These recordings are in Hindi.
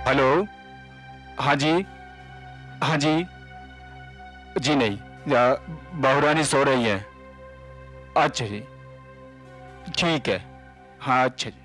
हेलो। हाँ जी, हाँ जी। जी नहीं, बहुरानी सो रही है। अच्छा जी, ठीक है। हाँ अच्छा जी।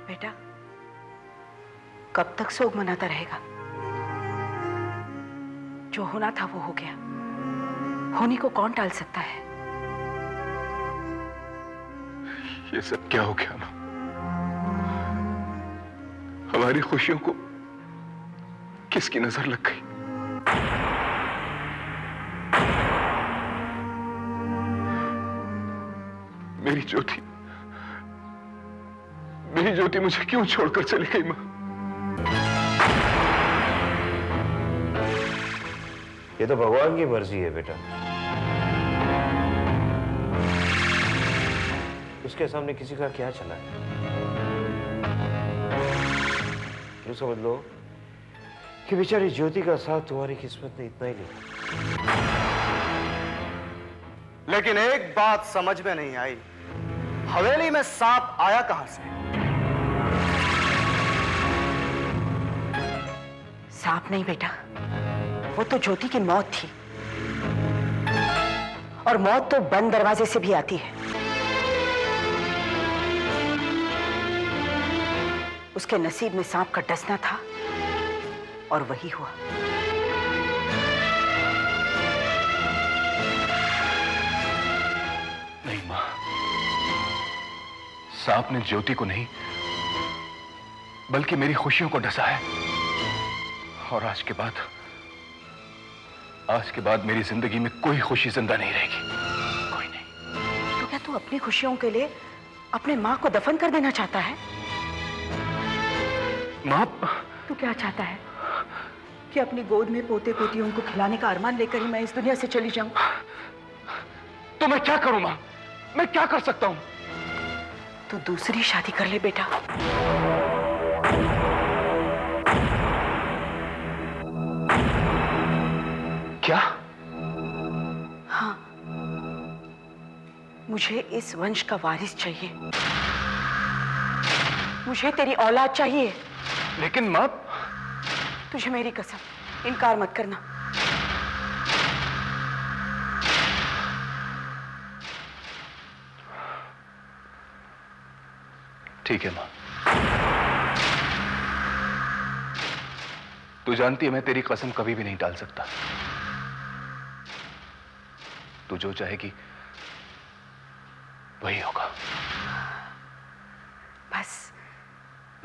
बेटा, कब तक शोक मनाता रहेगा? जो होना था वो हो गया। होने को कौन टाल सकता है? ये सब क्या हो गया ना? हमारी खुशियों को किसकी नजर लग गई? मेरी ज्योति मुझे क्यों छोड़कर चली गई मां? ये तो भगवान की मर्जी है बेटा। उसके सामने किसी का क्या चला है? यूं समझ लो कि बेचारी ज्योति का साथ तुम्हारी किस्मत ने इतना ही लिया। लेकिन एक बात समझ में नहीं आई, हवेली में सांप आया कहां से? सांप नहीं बेटा, वो तो ज्योति की मौत थी। और मौत तो बंद दरवाजे से भी आती है। उसके नसीब में सांप का डसना था और वही हुआ। नहीं मां, सांप ने ज्योति को नहीं बल्कि मेरी खुशियों को डसा है। और आज के बाद मेरी जिंदगी में कोई खुशी जिंदा नहीं रहेगी, कोई नहीं। तो क्या तू अपनी खुशियों के लिए अपने माँ को दफन कर देना चाहता है? मां, तू क्या चाहता है कि अपनी गोद में पोते पोतियों को खिलाने का अरमान लेकर ही मैं इस दुनिया से चली जाऊं? तो मैं क्या करूं मां? मैं क्या कर सकता हूं? तू दूसरी शादी कर ले बेटा। क्या? हाँ, मुझे इस वंश का वारिस चाहिए। मुझे तेरी औलाद चाहिए। लेकिन मां, तुझे मेरी कसम, इनकार मत करना। ठीक है मां। तू जानती है मैं तेरी कसम कभी भी नहीं टाल सकता। तू जो चाहेगी वही होगा। बस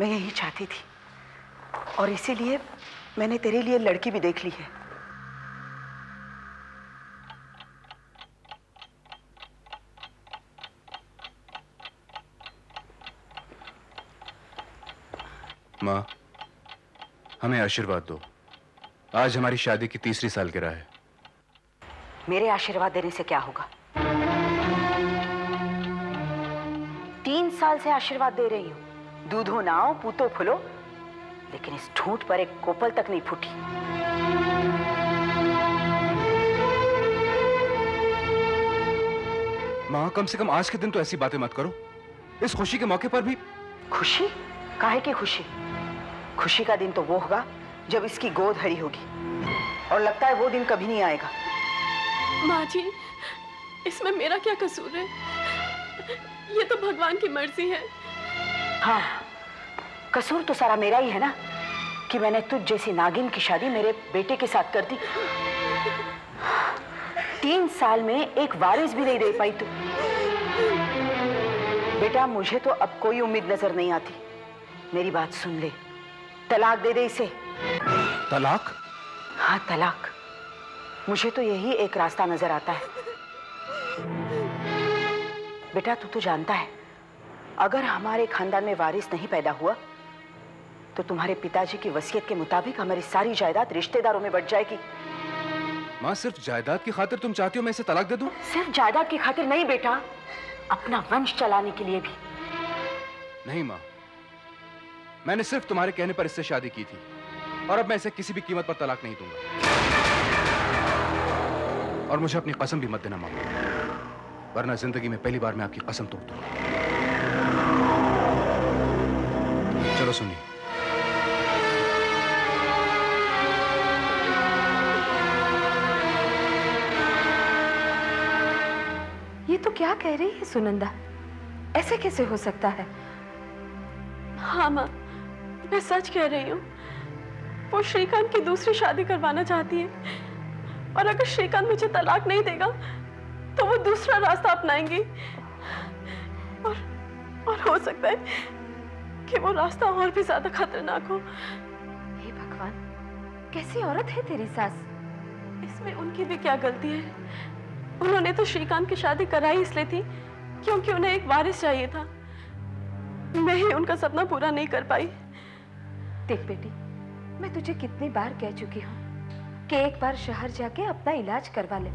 मैं यही चाहती थी और इसीलिए मैंने तेरे लिए लड़की भी देख ली है। माँ, हमें आशीर्वाद दो। आज हमारी शादी की 3री सालगिरह है। मेरे आशीर्वाद देने से क्या होगा? 3 साल से आशीर्वाद दे रही हूं। दूधो नाओ पूतो फुलो, लेकिन इस ठूंठ पर एक कोपल तक नहीं फूटी। माँ, कम से कम आज के दिन तो ऐसी बातें मत करो। इस खुशी के मौके पर भी। खुशी? काहे की खुशी? खुशी का दिन तो वो होगा जब इसकी गोद हरी होगी, और लगता है वो दिन कभी नहीं आएगा। माँ जी, इसमें मेरा क्या कसूर है? ये तो भगवान की मर्जी है। हाँ, कसूर तो सारा मेरा ही है ना, कि मैंने तुझ जैसी नागिन की शादी मेरे बेटे के साथ कर दी। 3 साल में एक वारिस भी नहीं दे पाई तू। बेटा, मुझे तो अब कोई उम्मीद नजर नहीं आती। मेरी बात सुन ले, तलाक दे दे इसे। तलाक? हाँ, तलाक। मुझे तो यही एक रास्ता नजर आता है। बेटा, तू तो जानता है, अगर हमारे खानदान में वारिस नहीं पैदा हुआ तो तुम्हारे पिताजी की वसीयत के मुताबिक हमारी सारी जायदाद रिश्तेदारों में बंट जाएगी। माँ, सिर्फ जायदाद की खातिर तुम चाहती हो मैं इसे तलाक दे दूं? सिर्फ जायदाद की खातिर नहीं बेटा, अपना वंश चलाने के लिए भी। नहीं माँ, मैंने सिर्फ तुम्हारे कहने पर इससे शादी की थी, और अब मैं इसे किसी भी कीमत पर तलाक नहीं दूंगा। और मुझे अपनी कसम भी मत देना माँ, वरना जिंदगी में पहली बार मैं आपकी कसम तोड़ दूंगा। चलो सुनिए, ये तो क्या कह रही है सुनंदा? ऐसे कैसे हो सकता है? हाँ माँ, मैं सच कह रही हूँ। वो श्रीकांत की दूसरी शादी करवाना चाहती है, और अगर श्रीकांत मुझे तलाक नहीं देगा तो वो दूसरा रास्ता अपनाएंगी, और हो सकता है कि वो रास्ता और भी ज्यादा खतरनाक हो। हे भगवान, कैसी औरत है तेरी सास? इसमें उनकी भी क्या गलती है? उन्होंने तो श्रीकांत की शादी कराई इसलिए थी क्योंकि उन्हें एक वारिस चाहिए था। मैं ही उनका सपना पूरा नहीं कर पाई। देख बेटी, मैं तुझे कितनी बार कह चुकी हूँ कि एक बार शहर जाके अपना इलाज करवा ले।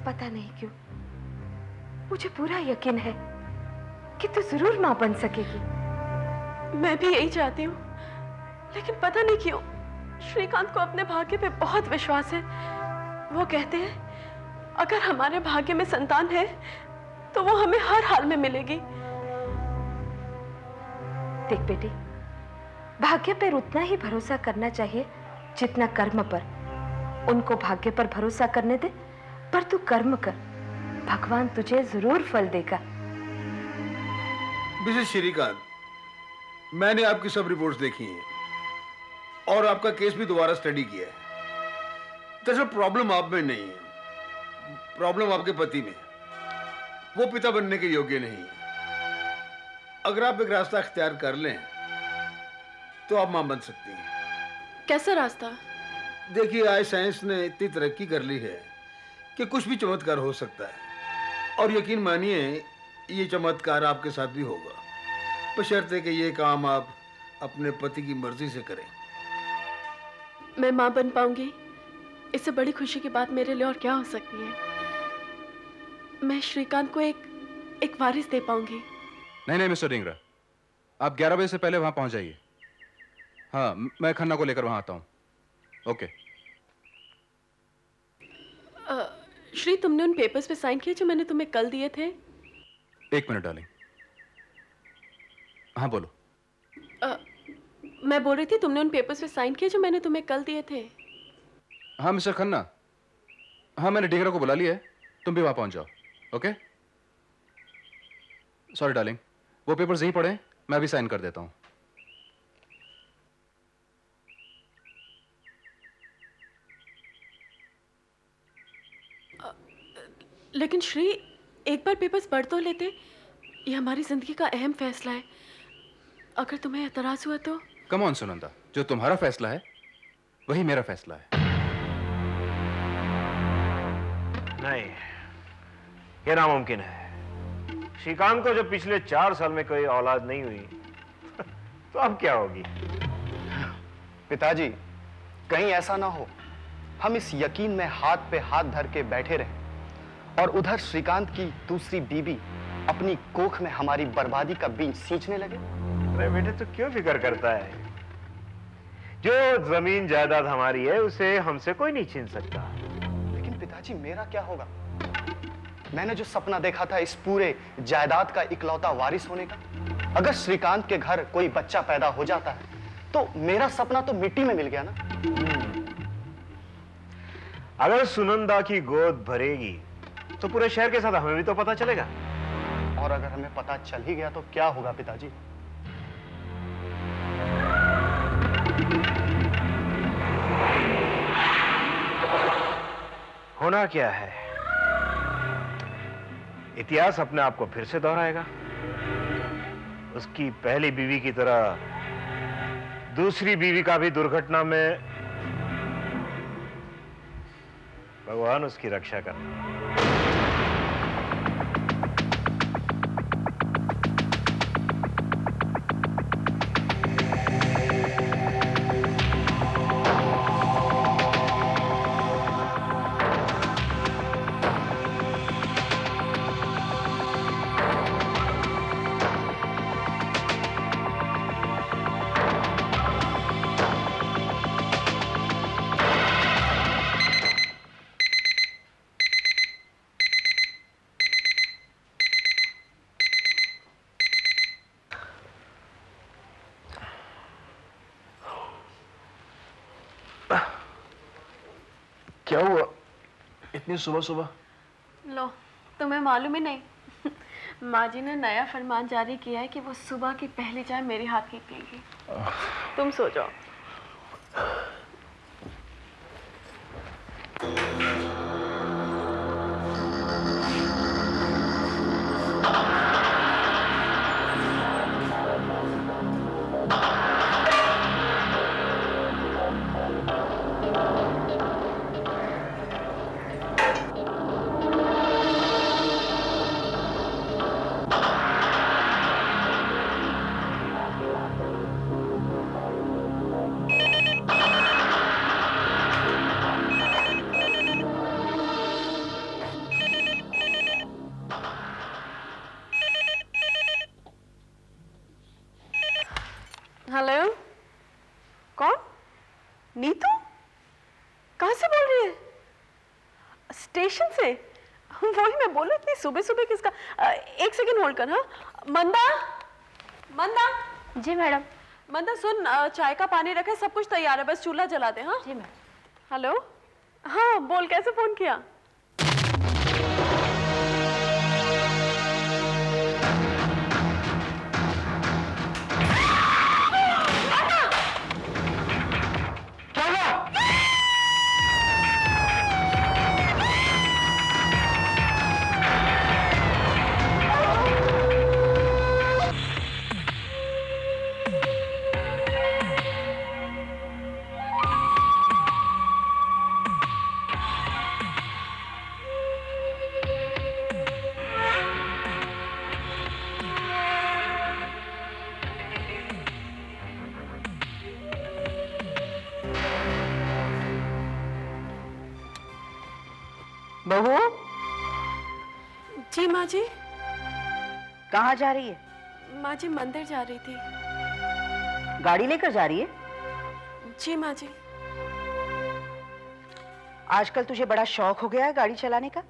पता नहीं क्यों मुझे पूरा यकीन है कि तू जरूर मां बन सकेगी। मैं भी यही चाहती हूँ, लेकिन पता नहीं क्यों श्रीकांत को अपने भाग्य पे बहुत विश्वास है। वो कहते हैं अगर हमारे भाग्य में संतान है तो वो हमें हर हाल में मिलेगी। देख बेटी, भाग्य पर उतना ही भरोसा करना चाहिए जितना कर्म पर। उनको भाग्य पर भरोसा करने दे, पर तू कर्म कर, भगवान तुझे जरूर फल देगा। मिसेस श्रीकांत, मैंने आपकी सब रिपोर्ट्स देखी हैं और आपका केस भी दोबारा स्टडी किया है। दरअसल प्रॉब्लम आप में नहीं है, प्रॉब्लम आपके पति में। वो पिता बनने के योग्य नहीं है। अगर आप एक रास्ता अख्तियार कर लें तो आप मां बन सकती हैं। कैसा रास्ता? देखिए, आज साइंस ने इतनी तरक्की कर ली है कि कुछ भी चमत्कार हो सकता है, और यकीन मानिए ये चमत्कार आपके साथ भी होगा, बशर्ते कि ये काम आप अपने पति की मर्जी से करें। मैं मां बन पाऊंगी, इससे बड़ी खुशी की बात मेरे लिए और क्या हो सकती है? मैं श्रीकांत को एक वारिस दे पाऊंगी। नहीं मिस्टर डिंगरा, आप 11 बजे से पहले वहां पहुंच जाइए। हाँ, मैं खन्ना को लेकर वहां आता हूं। ओके। श्री, तुमने उन पेपर्स पे साइन किए जो मैंने तुम्हें कल दिए थे? 1 मिनट डार्लिंग। हाँ बोलो। मैं बोल रही थी तुमने उन पेपर्स पे साइन किए जो मैंने तुम्हें कल दिए थे? हाँ मिस्टर खन्ना, हाँ मैंने डिंगरा को बुला लिया है, तुम भी वहां पहुंच जाओ। ओके। सॉरी डार्लिंग, वो पेपर्स यहीं पड़े, मैं अभी साइन कर देता हूं। लेकिन श्री, एक बार पेपर्स पढ़ तो लेते। ये हमारी जिंदगी का अहम फैसला है। अगर तुम्हें एतराज हुआ तो? कम ऑन सुनंदा, जो तुम्हारा फैसला है वही मेरा फैसला है। नहीं, ये नामुमकिन है। श्रीकांत को जब पिछले 4 साल में कोई औलाद नहीं हुई तो अब क्या होगी? पिताजी, कहीं ऐसा ना हो हम इस यकीन में हाथ पे हाथ धर के बैठे रहे और उधर श्रीकांत की दूसरी बीबी अपनी कोख में हमारी बर्बादी का बीज सींचने लगे। अरे बेटे, तू क्यों फिक्र करता है? जो जमीन जायदाद हमारी है उसे हमसे कोई नहीं छीन सकता। लेकिन पिताजी, मेरा क्या होगा? मैंने जो सपना देखा था इस पूरे जायदाद का इकलौता वारिस होने का, अगर श्रीकांत के घर कोई बच्चा पैदा हो जाता है तो मेरा सपना तो मिट्टी में मिल गया ना। अगर सुनंदा की गोद भरेगी तो पूरे शहर के साथ हमें भी तो पता चलेगा। और अगर हमें पता चल ही गया तो क्या होगा पिताजी? होना क्या है, इतिहास अपने आप को फिर से दोहराएगा। उसकी पहली बीवी की तरह दूसरी बीवी का भी दुर्घटना में भगवान उसकी रक्षा करना। क्या हुआ इतनी सुबह सुबह? लो, तुम्हें मालूम ही नहीं। माँ जी ने नया फरमान जारी किया है कि वो सुबह की पहली चाय मेरे हाथ की पिएगी। तुम सो जाओ। हेलो, कौन? नीतू? कहाँ से बोल रही है? स्टेशन से? वही मैं बोलूं, इतनी सुबह सुबह किसका? एक सेकंड होल्ड कर। हाँ, मंदा, मंदा। जी मैडम। मंदा सुन, चाय का पानी रखे, सब कुछ तैयार है, बस चूल्हा जला दे। हाँ जी मैडम। हेलो, हाँ बोल, कैसे फोन किया? बहू, जी माँ जी। कहाँ जा रही है? माँ जी मंदिर जा रही थी। गाड़ी लेकर जा रही है? जी माँ जी। आजकल तुझे बड़ा शौक हो गया है गाड़ी चलाने का?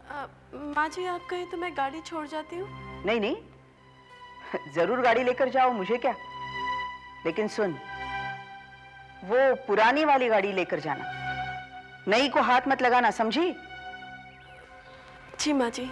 माँ जी, आप कहें तो मैं गाड़ी छोड़ जाती हूँ। नहीं नहीं, जरूर गाड़ी लेकर जाओ, मुझे क्या। लेकिन सुन, वो पुरानी वाली गाड़ी लेकर जाना, नई को हाथ मत लगाना, समझी? जी माँ जी।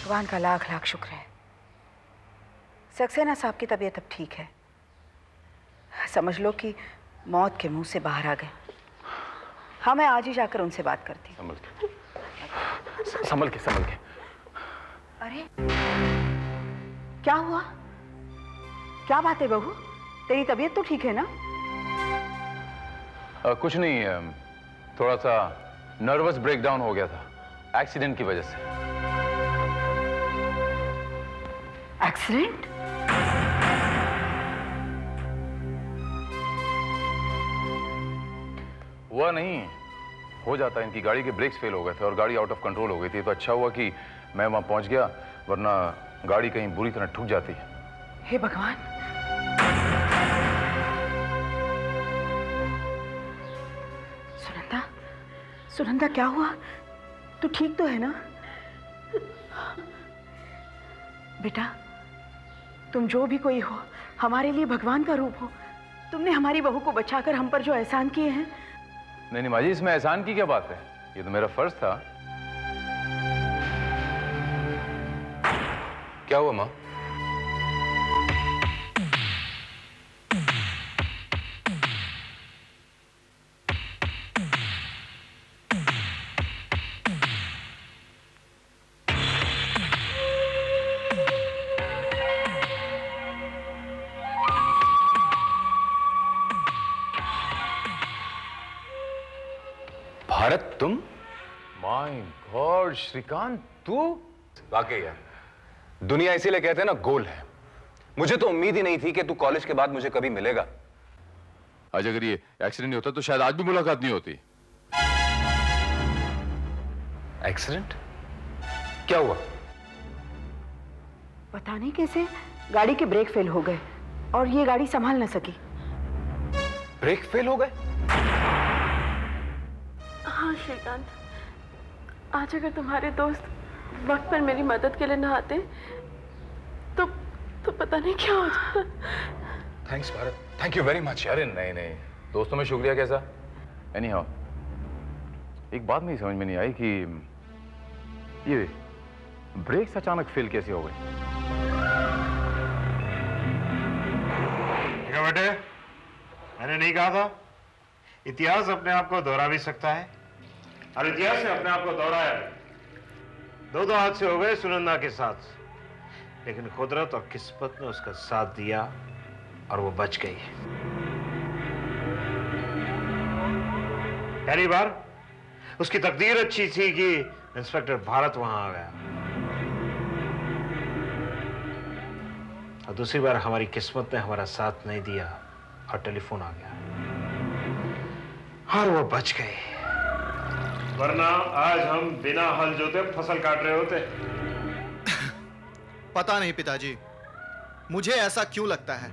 भगवान का लाख लाख शुक्र है, सक्सेना साहब की तबीयत अब ठीक है। समझ लो कि मौत के मुंह से बाहर आ गए। हाँ, मैं आज ही जाकर उनसे बात करती हूँ। संभल के संभल के। अरे क्या हुआ? क्या बात है बहू, तेरी तबीयत तो ठीक है ना? कुछ नहीं, थोड़ा सा नर्वस ब्रेकडाउन हो गया था एक्सीडेंट की वजह से। एक्सीडेंट? हुआ नहीं, हो जाता है। इनकी गाड़ी के ब्रेक्स फेल हो गए थे और गाड़ी आउट ऑफ कंट्रोल हो गई थी। तो अच्छा हुआ कि मैं वहां पहुंच गया, वरना गाड़ी कहीं बुरी तरह ठुक जाती। हे भगवान। सुनंदा, सुनंदा क्या हुआ? तू ठीक तो है ना? बेटा, तुम जो भी कोई हो, हमारे लिए भगवान का रूप हो। तुमने हमारी बहू को बचाकर हम पर जो एहसान किए हैं। नहीं माँ जी, इसमें एहसान की क्या बात है? ये तो मेरा फर्ज था। क्या हुआ माँ? भारत, तुम? माय गॉड श्रीकांत, तू? वाकई है, दुनिया इसीलिए कहते हैं ना गोल है। मुझे तो उम्मीद ही नहीं थी कि तू कॉलेज के बाद मुझे कभी मिलेगा। आज अगर ये एक्सीडेंट नहीं होता तो शायद आज भी मुलाकात नहीं होती। एक्सीडेंट? क्या हुआ? पता नहीं कैसे गाड़ी के ब्रेक फेल हो गए और ये गाड़ी संभाल न सकी। ब्रेक फेल हो गए? हाँ श्रीकांत, आज अगर तुम्हारे दोस्त वक्त पर मेरी मदद के लिए ना आते तो पता नहीं क्या हो जाता। Thanks Bharat, thank you very much. अरे नहीं नहीं, दोस्तों में शुक्रिया कैसा? एनी हाउ, एक बात मेरी समझ में नहीं आई कि ये ब्रेक्स अचानक फेल कैसे हो गई? देखा बेटे, मैंने नहीं कहा था इतिहास अपने आप को दोहरा भी सकता है, और इतिहास ने अपने आप को दोहराया। दो हादसे हो गए सुनंदा के साथ, लेकिन कुदरत और किस्मत ने उसका साथ दिया और वो बच गई। पहली बार उसकी तकदीर अच्छी थी कि इंस्पेक्टर भारत वहां आ गया, और दूसरी बार हमारी किस्मत ने हमारा साथ नहीं दिया और टेलीफोन आ गया और वो बच गए, वरना आज हम बिना हल जोते फसल काट रहे होते। पता नहीं पिताजी, मुझे ऐसा क्यों लगता है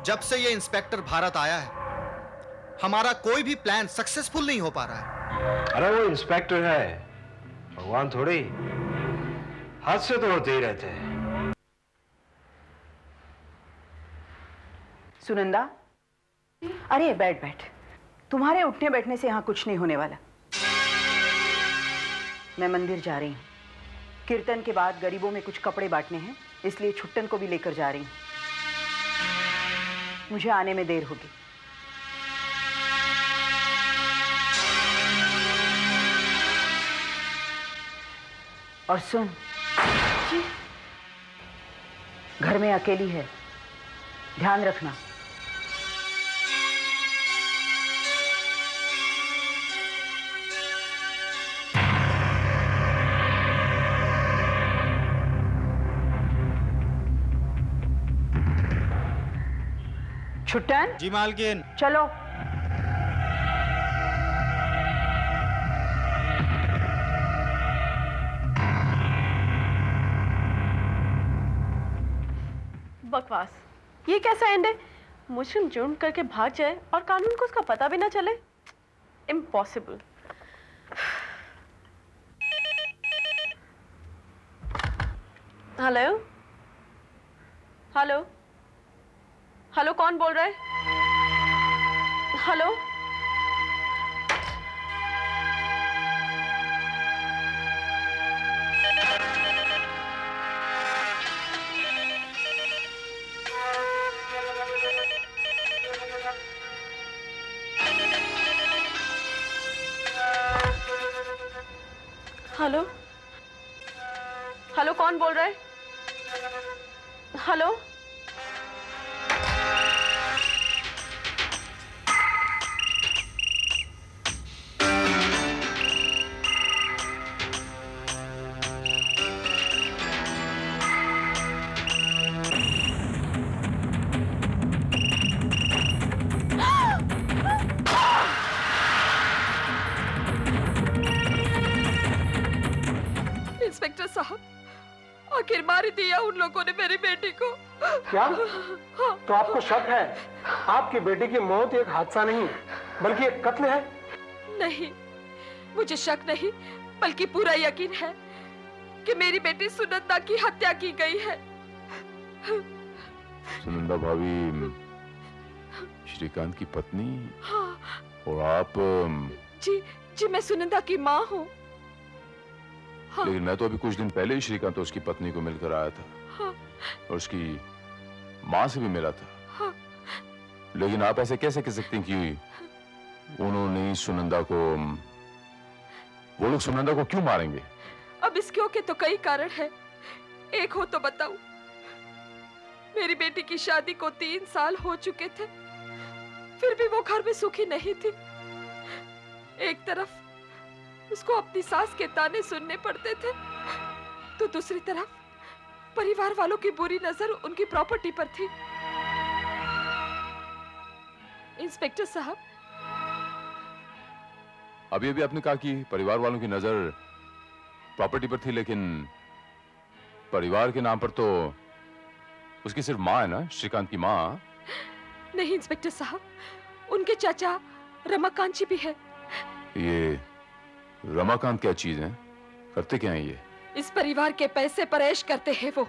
जब से ये इंस्पेक्टर भारत आया है हमारा कोई भी प्लान सक्सेसफुल नहीं हो पा रहा है। अरे वो इंस्पेक्टर है, भगवान थोड़ी। हादसे तो होते ही रहते हैं। सुनंदा, अरे बैठ बैठ, तुम्हारे उठने बैठने से यहां कुछ नहीं होने वाला। मैं मंदिर जा रही हूं, कीर्तन के बाद गरीबों में कुछ कपड़े बांटने हैं, इसलिए छुट्टन को भी लेकर जा रही हूं। मुझे आने में देर होगी। और सुन जी, घर में अकेली है, ध्यान रखना। छुट्टन जी मालकिन। चलो। बकवास, ये कैसा एंड है? मुजरिम जुर्म करके भाग जाए और कानून को उसका पता भी ना चले? इम्पॉसिबल। हेलो हेलो हेलो, कौन बोल रहा है? हेलो, हेलो हेलो, कौन बोल रहा है? हेलो इंस्पेक्टर साहब, आखिर मार ही दिया उन लोगों ने मेरी बेटी को। क्या? तो आपको शक है आपकी बेटी की मौत एक हादसा नहीं बल्कि एक कत्ल है? नहीं, मुझे शक नहीं बल्कि पूरा यकीन है कि मेरी बेटी सुनंदा की हत्या की गई है। सुनंदा भाभी श्रीकांत की पत्नी? हाँ। और आप? जी मैं सुनंदा की माँ हूँ। हाँ। लेकिन मैं तो अभी कुछ दिन पहले ही श्रीकांत और उसकी पत्नी को मिलकर आया था। हाँ। और उसकी माँ से भी मिला था। हाँ। लेकिन आप ऐसे कैसे कह सकती हैं कि उन्होंने सुनंदा को, वो लोग सुनंदा को क्यों मारेंगे? अब इसके के तो कई कारण है। एक हो तो बताऊं, मेरी बेटी की शादी को 3 साल हो चुके थे, फिर भी वो घर में सुखी नहीं थी। एक तरफ उसको अपनी सास के ताने सुनने पड़ते थे, तो दूसरी तरफ परिवार वालों की बुरी नजर उनकी प्रॉपर्टी पर थी। इंस्पेक्टर साहब, अभी अभी आपने कहा कि परिवार वालों की नजर प्रॉपर्टी पर थी, लेकिन परिवार के नाम पर तो उसकी सिर्फ माँ है ना, श्रीकांत की माँ। नहीं इंस्पेक्टर साहब, उनके चाचा रमाकांत जी भी है। ये रमाकांत क्या चीज है? करते क्या है ये? इस परिवार के पैसे पर ऐश करते हैं वो।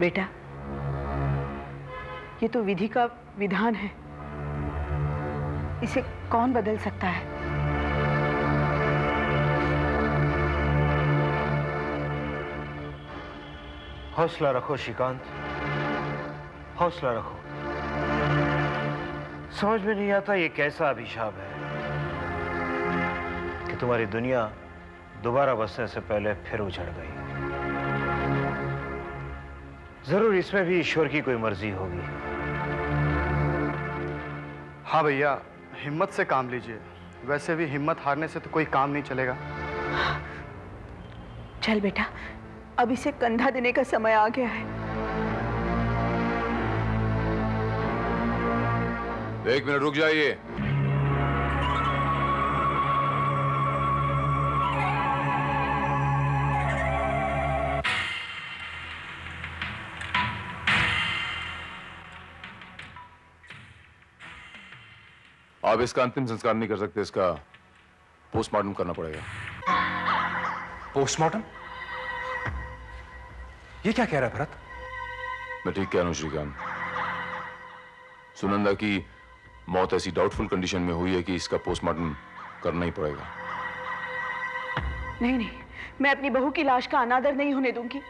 बेटा, ये तो विधि का विधान है, इसे कौन बदल सकता है? हौसला रखो श्रीकांत, हौसला रखो। समझ में नहीं आता ये कैसा अभिशाप है कि तुम्हारी दुनिया दोबारा बसने से पहले फिर उजड़ गई। जरूर इसमें भी ईश्वर की कोई मर्जी होगी। हाँ भैया, हिम्मत से काम लीजिए। वैसे भी हिम्मत हारने से तो कोई काम नहीं चलेगा। चल बेटा, अब इसे कंधा देने का समय आ गया है। 1 मिनट रुक जाइए। आप इसका अंतिम संस्कार नहीं कर सकते, इसका पोस्टमार्टम करना पड़ेगा। पोस्टमार्टम? ये क्या कह रहा है भरत? मैं ठीक कह रहा हूं श्रीकांत। सुनंदा की मौत ऐसी डाउटफुल कंडीशन में हुई है कि इसका पोस्टमार्टम करना ही पड़ेगा। नहीं नहीं, मैं अपनी बहू की लाश का अनादर नहीं होने दूंगी।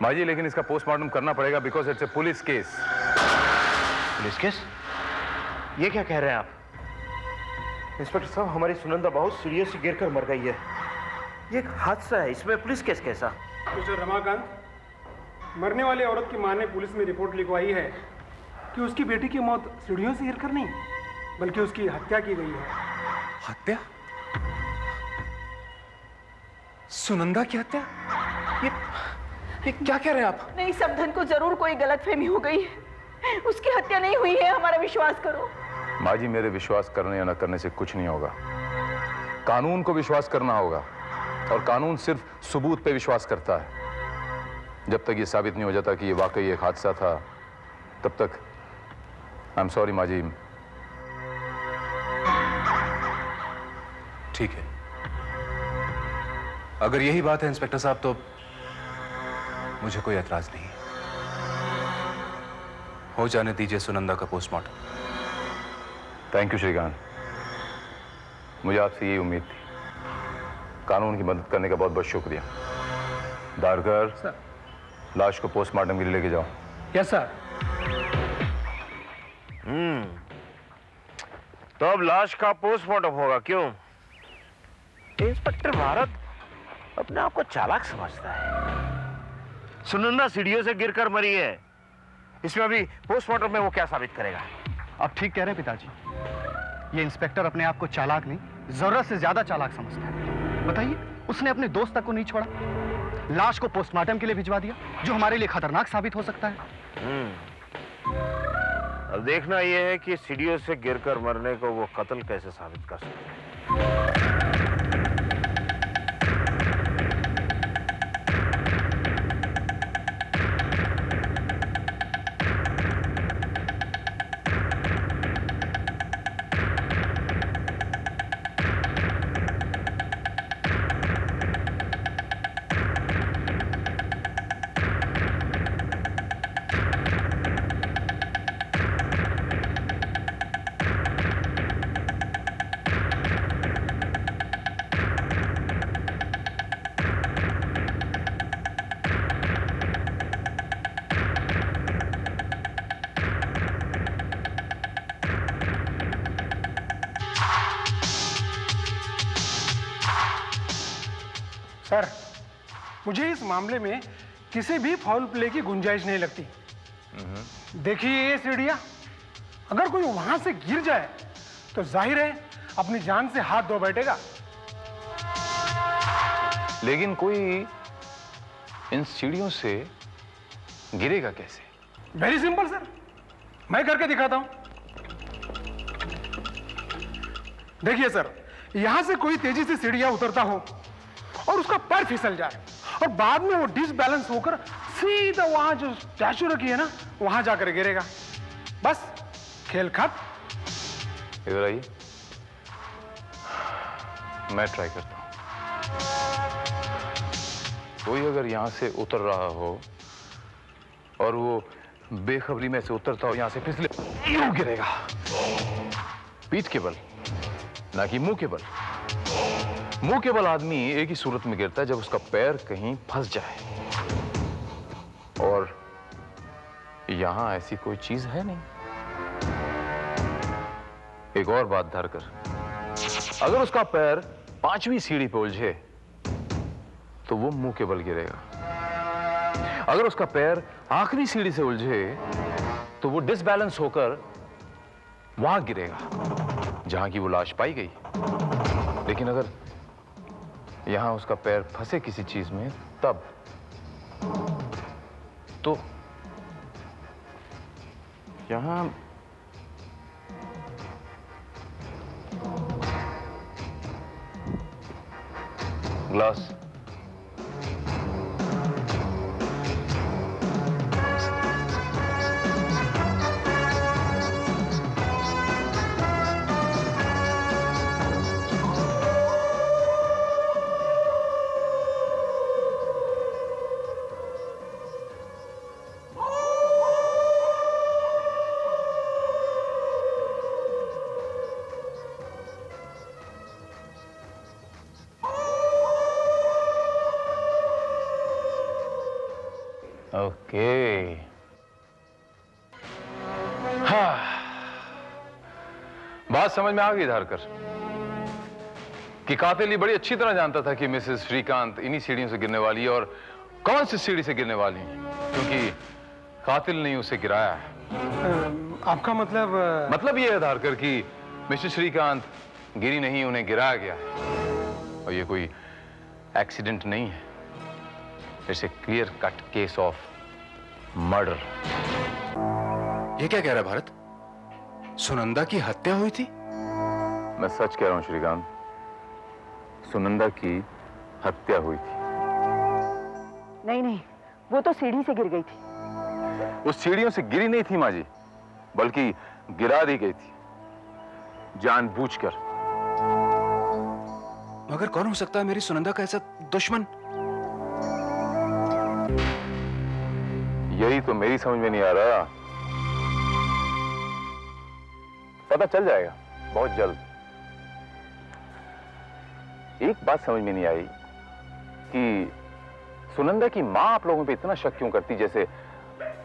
माँ जी, लेकिन इसका पोस्टमार्टम करना पड़ेगा because it's a police case. Police case? ये क्या कह रहे हैं आप? इंस्पेक्टर साहब, हमारी सुनंदा बहुत सीरियसली गिरकर मर गई है। ये एक हादसा है, इसमें पुलिस केस कैसा? मिस्टर रमाकांत, मरने वाली औरत की मां ने पुलिस में रिपोर्ट लिखवाई है कि उसकी बेटी की मौत सीढ़ियों से गिरकर नहीं बल्कि उसकी हत्या की गई है। हत्या? सुनंदा की हत्या? ये क्या कह रहे हैं आप? नहीं, समधन को जरूर कोई गलतफहमी हो गई है। उसकी हत्या नहीं हुई है, हमारा विश्वास करो। माँ जी, मेरे विश्वास करने या न करने से कुछ नहीं होगा। कानून को विश्वास करना होगा, और कानून सिर्फ सबूत पे विश्वास करता है। जब तक ये साबित नहीं हो जाता कि ये वाकई एक हादसा था, तब तक आई एम सॉरी माँ जी। ठीक है, अगर यही बात है इंस्पेक्टर साहब तो मुझे कोई एतराज नहीं है। हो जाने दीजिए सुनंदा का पोस्टमार्टम। थैंक यू श्रीकांत, मुझे आपसे यही उम्मीद थी। कानून की मदद करने का बहुत बहुत शुक्रिया। दारकर, सर। लाश को पोस्टमार्टम के लिए लेके जाओ। Yes sir. तो अब लाश का पोस्टमार्टम होगा, क्यों? इंस्पेक्टर भारत अपने आप को चालाक समझता है। सुनंदा सीढ़ियों से गिरकर मरी है, इसमें अभी पोस्टमार्टम में वो क्या साबित करेगा? आप ठीक कह रहे हैं पिताजी, ये इंस्पेक्टर अपने आप को चालाक नहीं, जरूरत से ज्यादा चालाक समझता है। बताइए, उसने अपने दोस्त तक को नहीं छोड़ा, लाश को पोस्टमार्टम के लिए भिजवा दिया, जो हमारे लिए खतरनाक साबित हो सकता है। अब देखना यह है कि सीढ़ियों से गिरकर मरने को वो कत्ल कैसे साबित कर सकता है। सर, मुझे इस मामले में किसी भी फाउल प्ले की गुंजाइश नहीं लगती। देखिए ये सीढ़ियां, अगर कोई वहां से गिर जाए तो जाहिर है अपनी जान से हाथ धो बैठेगा। लेकिन कोई इन सीढ़ियों से गिरेगा कैसे? वेरी सिंपल सर, मैं करके दिखाता हूं। देखिए सर, यहां से कोई तेजी से सीढ़ियां उतरता हो और उसका पैर फिसल जाए और बाद में वो डिसबैलेंस होकर सीधा वहां जो स्टैचू रखी है ना, वहां जाकर गिरेगा। बस खेल खत्म। इधर आइए, मैं ट्राई करता हूं। कोई अगर यहां से उतर रहा हो और वो बेखबरी में से उतरता हो, यहां से फिसले, यूं गिरेगा। पीठ के बल, ना कि मुंह के बल। मुंह के बल आदमी एक ही सूरत में गिरता है, जब उसका पैर कहीं फंस जाए, और यहां ऐसी कोई चीज है नहीं। एक और बात धरकर, अगर उसका पैर 5वीं सीढ़ी पे उलझे तो वो मुंह के बल गिरेगा। अगर उसका पैर आखिरी सीढ़ी से उलझे तो वो डिसबैलेंस होकर वहां गिरेगा जहां की वो लाश पाई गई। लेकिन अगर यहां उसका पैर फंसे किसी चीज में, तब तो यहां ग्लास। ओके, हाँ, बात समझ में आ गई धारकर कि कातिल ये बड़ी अच्छी तरह जानता था कि मिसेस श्रीकांत इन्हीं सीढ़ियों से गिरने वाली है, और कौन सी सीढ़ी से गिरने वाली है, क्योंकि कातिल ने उसे गिराया है। आपका मतलब ये है धारकर कि मिसेस श्रीकांत गिरी नहीं, उन्हें गिराया गया है, और ये कोई एक्सीडेंट नहीं है। It's a clear cut case of murder. ये क्या कह रहा है भारत? सुनंदा की हत्या हुई थी? मैं सच कह रहा हूं श्रीकांत, सुनंदा की हत्या हुई थी। नहीं, वो तो सीढ़ी से गिर गई थी। उस सीढ़ियों से गिरी नहीं थी माँ जी, बल्कि गिरा दी गई थी जानबूझकर। मगर कौन हो सकता है मेरी सुनंदा का ऐसा दुश्मन? यही तो मेरी समझ में नहीं आ रहा। पता चल जाएगा बहुत जल्द। एक बात समझ में नहीं आई कि सुनंदा की मां आप लोगों पे इतना शक क्यों करती, जैसे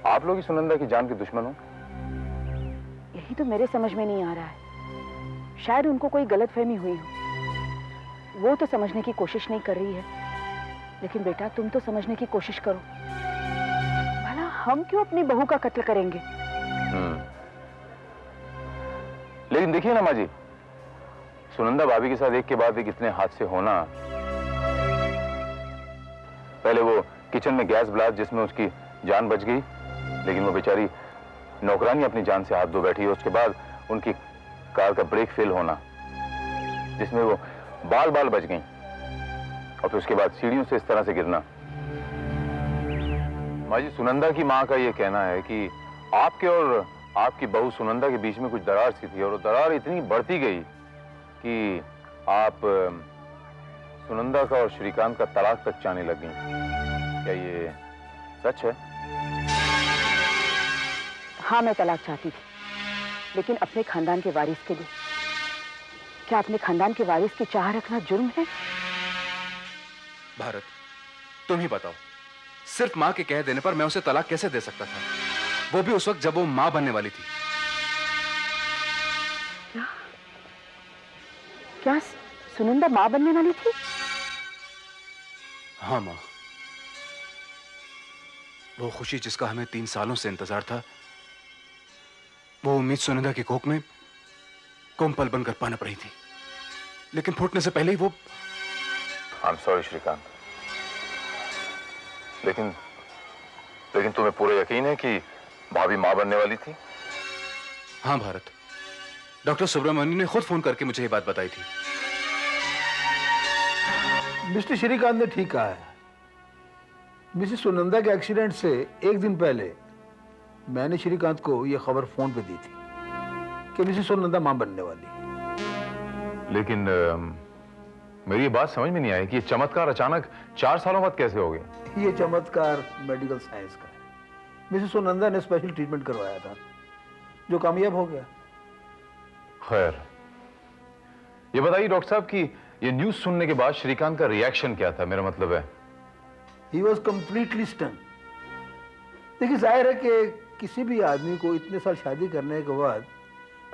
आप लोग ही सुनंदा की जान के दुश्मन हो। यही तो मेरे समझ में नहीं आ रहा है। शायद उनको कोई गलतफहमी हुई हो। वो तो समझने की कोशिश नहीं कर रही है, लेकिन बेटा तुम तो समझने की कोशिश करो। भला हम क्यों अपनी बहू का कत्ल करेंगे? लेकिन देखिए ना माँ जी, सुनंदा भाभी के साथ एक के बाद एक इतने हादसे होना। पहले वो किचन में गैस ब्लास्ट जिसमें उसकी जान बच गई, लेकिन वो बेचारी नौकरानी अपनी जान से हाथ धो बैठी है। उसके बाद उनकी कार का ब्रेक फेल होना जिसमें वो बाल बाल बच गई, और फिर उसके बाद सीढ़ियों से इस तरह से गिरना। माँ जी, सुनंदा की माँ का ये कहना है कि आपके और आपकी बहू सुनंदा के बीच में कुछ दरार सी थी, और वो दरार इतनी बढ़ती गई कि आप सुनंदा का और श्रीकांत का तलाक तक चाहने लग गई। क्या ये सच है? हाँ, मैं तलाक चाहती थी, लेकिन अपने खानदान के वारिस के लिए। क्या अपने खानदान के वारिस की चाह रखना जुर्म है? भारत, तुम ही बताओ, सिर्फ मां के कह देने पर मैं उसे तलाक कैसे दे सकता था? वो भी उस वक्त जब वो मां बनने वाली थी। क्या सुनंदा मां बनने वाली थी? हाँ मां, वो खुशी जिसका हमें 3 सालों से इंतजार था, वो उम्मीद सुनंदा की कोख में कोमपल बनकर पनप रही थी, लेकिन फूटने से पहले ही वो। आई एम सॉरी श्रीकांत, लेकिन तुम्हें पूरा यकीन है कि भाभी मां बनने वाली थी? हाँ भारत, डॉक्टर सुब्रमण्यम ने खुद फोन करके मुझे ये बात बताई थी। मिस्टर श्रीकांत ने ठीक कहा है। मिसेस सुनंदा के एक्सीडेंट से एक दिन पहले मैंने श्रीकांत को यह खबर फोन पे दी थी कि मिसेस सुनंदा मां बनने वाली। लेकिन मेरी ये बात समझ में नहीं आई कि ये चमत्कार अचानक 4 सालों बाद कैसे हो गया? ये चमत्कार मेडिकल साइंस का है। मिसेस सुनंदा ने स्पेशल ट्रीटमेंट करवाया था जो कामयाब हो गया। खैर, ये बताइए डॉक्टर साहब कि ये न्यूज सुनने के बाद श्रीकांत का रिएक्शन क्या था? मेरा मतलब है He was completely stunned। देखिए, जाहिर है कि किसी भी आदमी को इतने साल शादी करने के बाद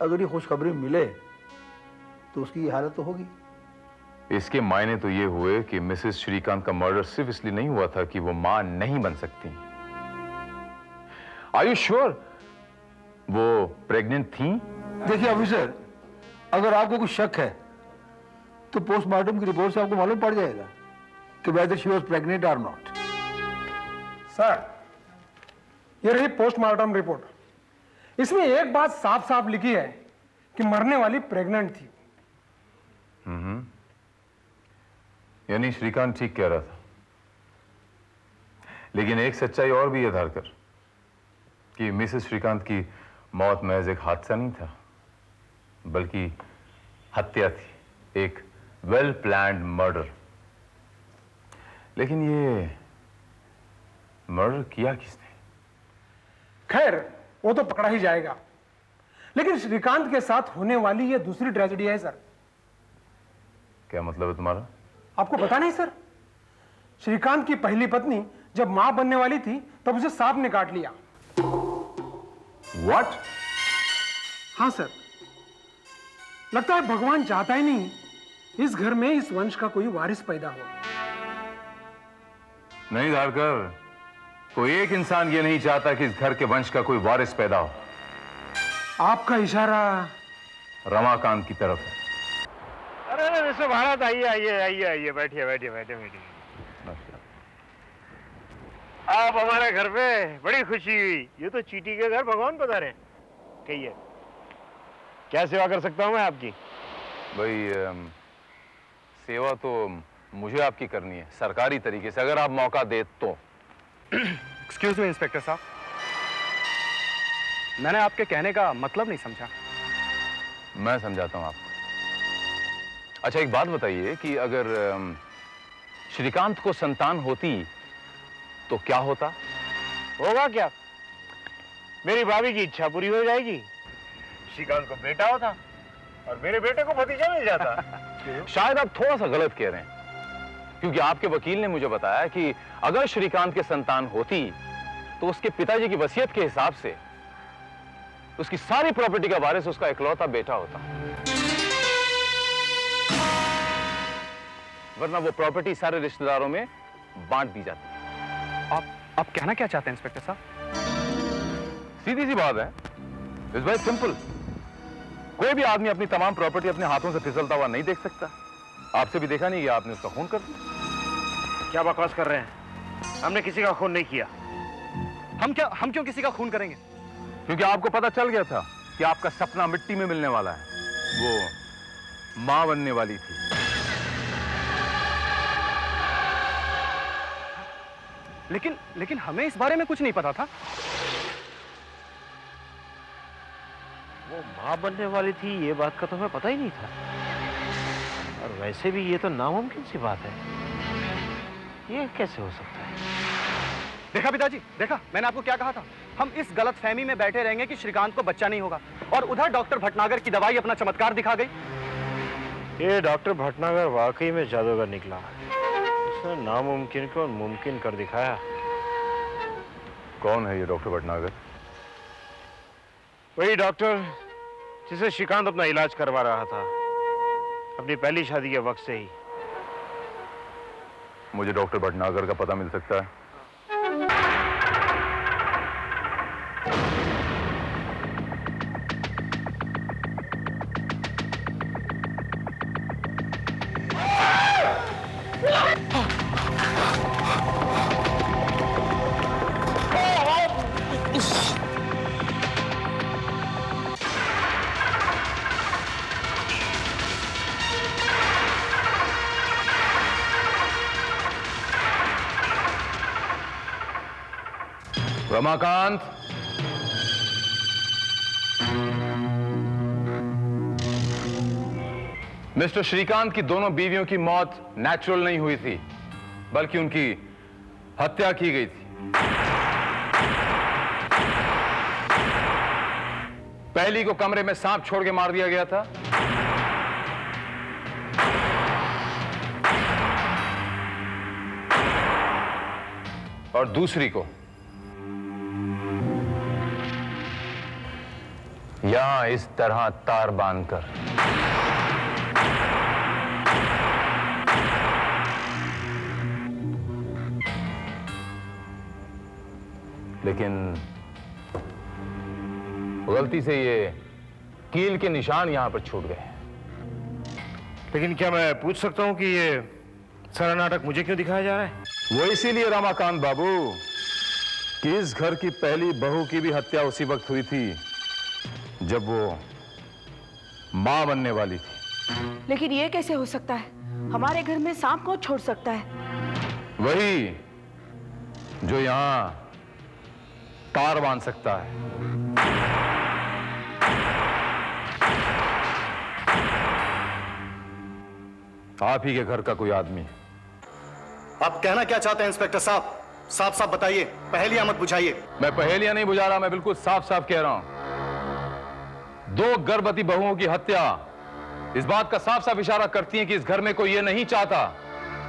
अगर ये खुशखबरी मिले तो उसकी ये हालत तो होगी। इसके मायने तो ये हुए कि मिसेस श्रीकांत का मर्डर सिर्फ इसलिए नहीं हुआ था कि वो मां नहीं बन सकती। Are you sure वो प्रेग्नेंट थी? देखिए ऑफिसर, अगर आपको कुछ शक है तो पोस्टमार्टम की रिपोर्ट से आपको मालूम पड़ जाएगा कि whether she was pregnant or not। Sir, ये रही पोस्टमार्टम रिपोर्ट। इसमें एक बात साफ साफ लिखी है कि मरने वाली प्रेग्नेंट थी। यानी श्रीकांत ठीक कह रहा था। लेकिन एक सच्चाई और भी है धारकर कि मिसेस श्रीकांत की मौत महज एक हादसा नहीं था, बल्कि हत्या थी, एक वेल प्लान्ड मर्डर। लेकिन ये मर्डर किया किसने? खैर, वो तो पकड़ा ही जाएगा, लेकिन श्रीकांत के साथ होने वाली ये दूसरी ट्रेजेडी है सर। क्या मतलब है तुम्हारा? आपको पता नहीं सर, श्रीकांत की पहली पत्नी जब मां बनने वाली थी तब उसे सांप ने काट लिया। What? हाँ सर, लगता है भगवान चाहता ही नहीं इस घर में इस वंश का कोई वारिस पैदा हो। नहीं धारकर, कोई एक इंसान ये नहीं चाहता कि इस घर के वंश का कोई वारिस पैदा हो। आपका इशारा रमाकांत की तरफ है। अरे मिस्टर भारत, आइए आइए आइए आइए, बैठिए बैठिए बैठिए बैठिए। आप हमारे घर पे बड़ी खुशी हुई। ये तो चीटी के घर भगवान पधारे। कहिए, क्या सेवा कर सकता हूं मैं आपकी? भाई सेवा तो मुझे आपकी करनी है, सरकारी तरीके से, अगर आप मौका दे तो। एक्सक्यूज मी इंस्पेक्टर साहब, मैंने आपके कहने का मतलब नहीं समझा। मैं समझाता हूं आपको। अच्छा एक बात बताइए कि अगर श्रीकांत को संतान होती तो क्या होता? होगा क्या? मेरी भाभी की इच्छा पूरी हो जाएगी, श्रीकांत को बेटा होता और मेरे बेटे को भतीजा मिल जाता। शायद आप थोड़ा सा गलत कह रहे हैं, क्योंकि आपके वकील ने मुझे बताया कि अगर श्रीकांत के संतान होती तो उसके पिताजी की वसीयत के हिसाब से उसकी सारी प्रॉपर्टी का वारिस उसका इकलौता बेटा होता, वरना वो प्रॉपर्टी सारे रिश्तेदारों में बांट दी जाती। आप कहना क्या चाहते हैं इंस्पेक्टर साहब? सीधी सी बात है, इट्स वेरी सिंपल। कोई भी आदमी अपनी तमाम प्रॉपर्टी अपने हाथों से फिसलता हुआ नहीं देख सकता। आपसे भी देखा नहीं कि आपने उसका खून कर दिया। क्या बकवास कर रहे हैं? हमने किसी का खून नहीं किया। हम क्यों किसी का खून करेंगे? क्योंकि आपको पता चल गया था कि आपका सपना मिट्टी में मिलने वाला है। वो मां बनने वाली थी। लेकिन हमें इस बारे में कुछ नहीं पता था। वो मां बनने वाली थी ये बात का तो हमें पता ही नहीं था। और वैसे भी ये तो नामुमकिन सी बात है, ये कैसे हो सकता है? देखा पिताजी, देखा मैंने आपको क्या कहा था। हम इस गलतफहमी में बैठे रहेंगे कि श्रीकांत को बच्चा नहीं होगा, और उधर डॉक्टर भटनागर की दवाई अपना चमत्कार दिखा गई। ये डॉक्टर भटनागर वाकई में जादूगर निकला। उसने नामुमकिन को मुमकिन कर दिखाया। कौन है ये डॉक्टर भटनागर? वही डॉक्टर जिसे श्रीकांत अपना इलाज करवा रहा था अपनी पहली शादी के वक्त से ही। मुझे डॉक्टर भटनागर का पता मिल सकता है? रमाकांत, मिस्टर श्रीकांत की दोनों बीवियों की मौत नेचुरल नहीं हुई थी, बल्कि उनकी हत्या की गई थी। पहली को कमरे में सांप छोड़ के मार दिया गया था, और दूसरी को यहां इस तरह तार बांधकर लेकिन गलती से ये कील के निशान यहां पर छूट गए। लेकिन क्या मैं पूछ सकता हूं कि ये सारा नाटक मुझे क्यों दिखाया जा रहा है? वो इसीलिए रमाकांत बाबू कि इस घर की पहली बहू की भी हत्या उसी वक्त हुई थी जब वो मां बनने वाली थी। लेकिन ये कैसे हो सकता है? हमारे घर में सांप कौन छोड़ सकता है? वही जो यहां तार बांध सकता है। आप ही के घर का कोई आदमी। आप कहना क्या चाहते हैं इंस्पेक्टर साहब? साफ साफ बताइए, पहेलियां मत बुझाइए। मैं पहेलियां नहीं बुझा रहा, मैं बिल्कुल साफ साफ कह रहा हूं। दो गर्भवती बहुओं की हत्या इस बात का साफ साफ इशारा करती है कि इस घर में कोई ये नहीं चाहता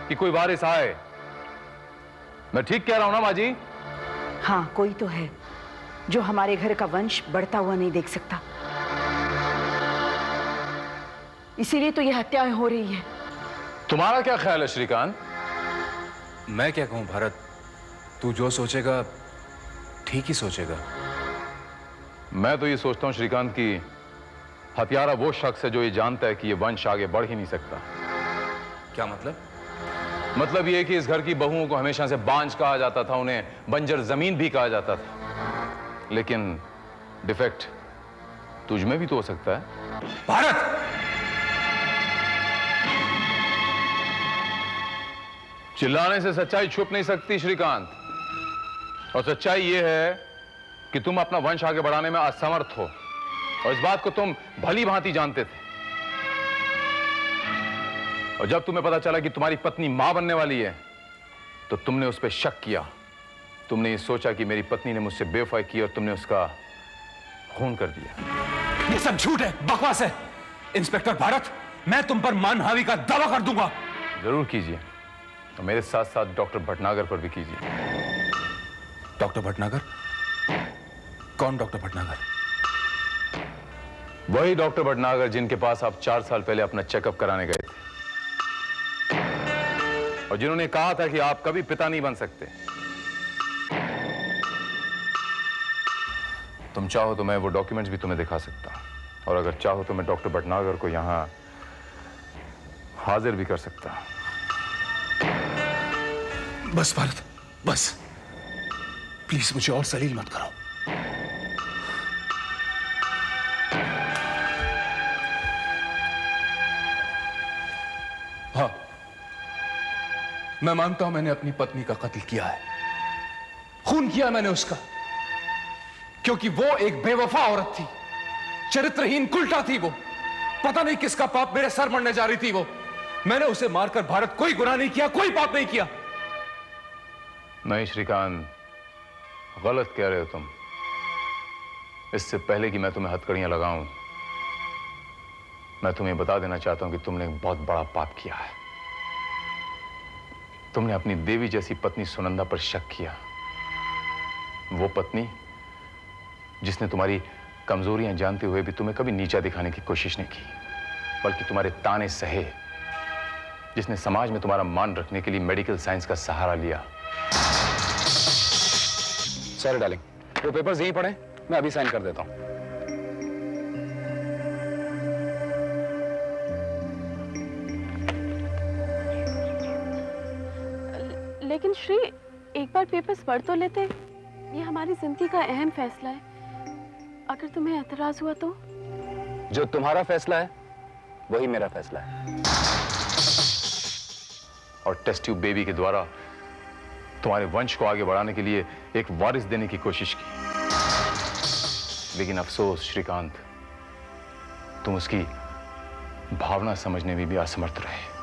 कि कोई वारिस आए। मैं ठीक कह रहा हूं ना माँ जी? हाँ, कोई तो है जो हमारे घर का वंश बढ़ता हुआ नहीं देख सकता, इसीलिए तो ये हत्याएं हो रही है। तुम्हारा क्या ख्याल है श्रीकांत? मैं क्या कहूं भारत, तू जो सोचेगा ठीक ही सोचेगा। मैं तो ये सोचता हूं श्रीकांत की हत्यारा वो शख्स है जो ये जानता है कि ये वंश आगे बढ़ ही नहीं सकता। क्या मतलब? मतलब ये कि इस घर की बहुओं को हमेशा से बांझ कहा जाता था, उन्हें बंजर जमीन भी कहा जाता था। लेकिन डिफेक्ट तुझ में भी तो हो सकता है। भारत! चिल्लाने से सच्चाई छुप नहीं सकती श्रीकांत, और सच्चाई यह है कि तुम अपना वंश आगे बढ़ाने में असमर्थ हो, और इस बात को तुम भली भांति जानते थे। और जब तुम्हें पता चला कि तुम्हारी पत्नी मां बनने वाली है तो तुमने उस पर शक किया। तुमने ये सोचा कि मेरी पत्नी ने मुझसे बेवफाई की और तुमने उसका खून कर दिया। ये सब झूठ है, बकवास है। इंस्पेक्टर भारत, मैं तुम पर मानहानि का दावा कर दूंगा। जरूर कीजिए, तो मेरे साथ साथ डॉक्टर भटनागर पर भी कीजिए। डॉक्टर भटनागर? कौन डॉक्टर भटनागर? वही डॉक्टर भटनागर जिनके पास आप 4 साल पहले अपना चेकअप कराने गए थे और जिन्होंने कहा था कि आप कभी पिता नहीं बन सकते। तुम चाहो तो मैं वो डॉक्यूमेंट्स भी तुम्हें दिखा सकता, और अगर चाहो तो मैं डॉक्टर भटनागर को यहां हाजिर भी कर सकता। बस भारत, बस। प्लीज मुझे और सलील मत करो। हाँ, मैं मानता हूं मैंने अपनी पत्नी का कत्ल किया है, खून किया मैंने उसका, क्योंकि वो एक बेवफा औरत थी, चरित्रहीन कुल्टा थी। वो पता नहीं किसका पाप मेरे सर मरने जा रही थी। वो मैंने उसे मारकर भारत कोई गुनाह नहीं किया, कोई पाप नहीं किया। नहीं श्रीकांत, गलत कह रहे हो तुम। इससे पहले कि मैं तुम्हें हथकड़ियां लगाऊं, मैं तुम्हें बता देना चाहता हूं कि तुमने एक बहुत बड़ा पाप किया है। तुमने अपनी देवी जैसी पत्नी सुनंदा पर शक किया। वो पत्नी जिसने तुम्हारी कमजोरियां जानते हुए भी तुम्हें कभी नीचा दिखाने की कोशिश नहीं की, बल्कि तुम्हारे ताने सहे, जिसने समाज में तुम्हारा मान रखने के लिए मेडिकल साइंस का सहारा लिया। सॉरी डार्लिंग, वो पेपर्स यहीं पड़े, मैं अभी साइन कर देता हूं। लेकिन श्री, एक बार पेपर्स पढ़ तो लेते। ये हमारी जिंदगी का अहम फैसला है। अगर तुम्हें एतराज हुआ तो? जो तुम्हारा फैसला है वही मेरा फैसला है। और टेस्ट ट्यूब बेबी के द्वारा तुम्हारे वंश को आगे बढ़ाने के लिए एक वारिस देने की कोशिश की, लेकिन अफसोस श्रीकांत, तुम उसकी भावना समझने में भी असमर्थ रहे।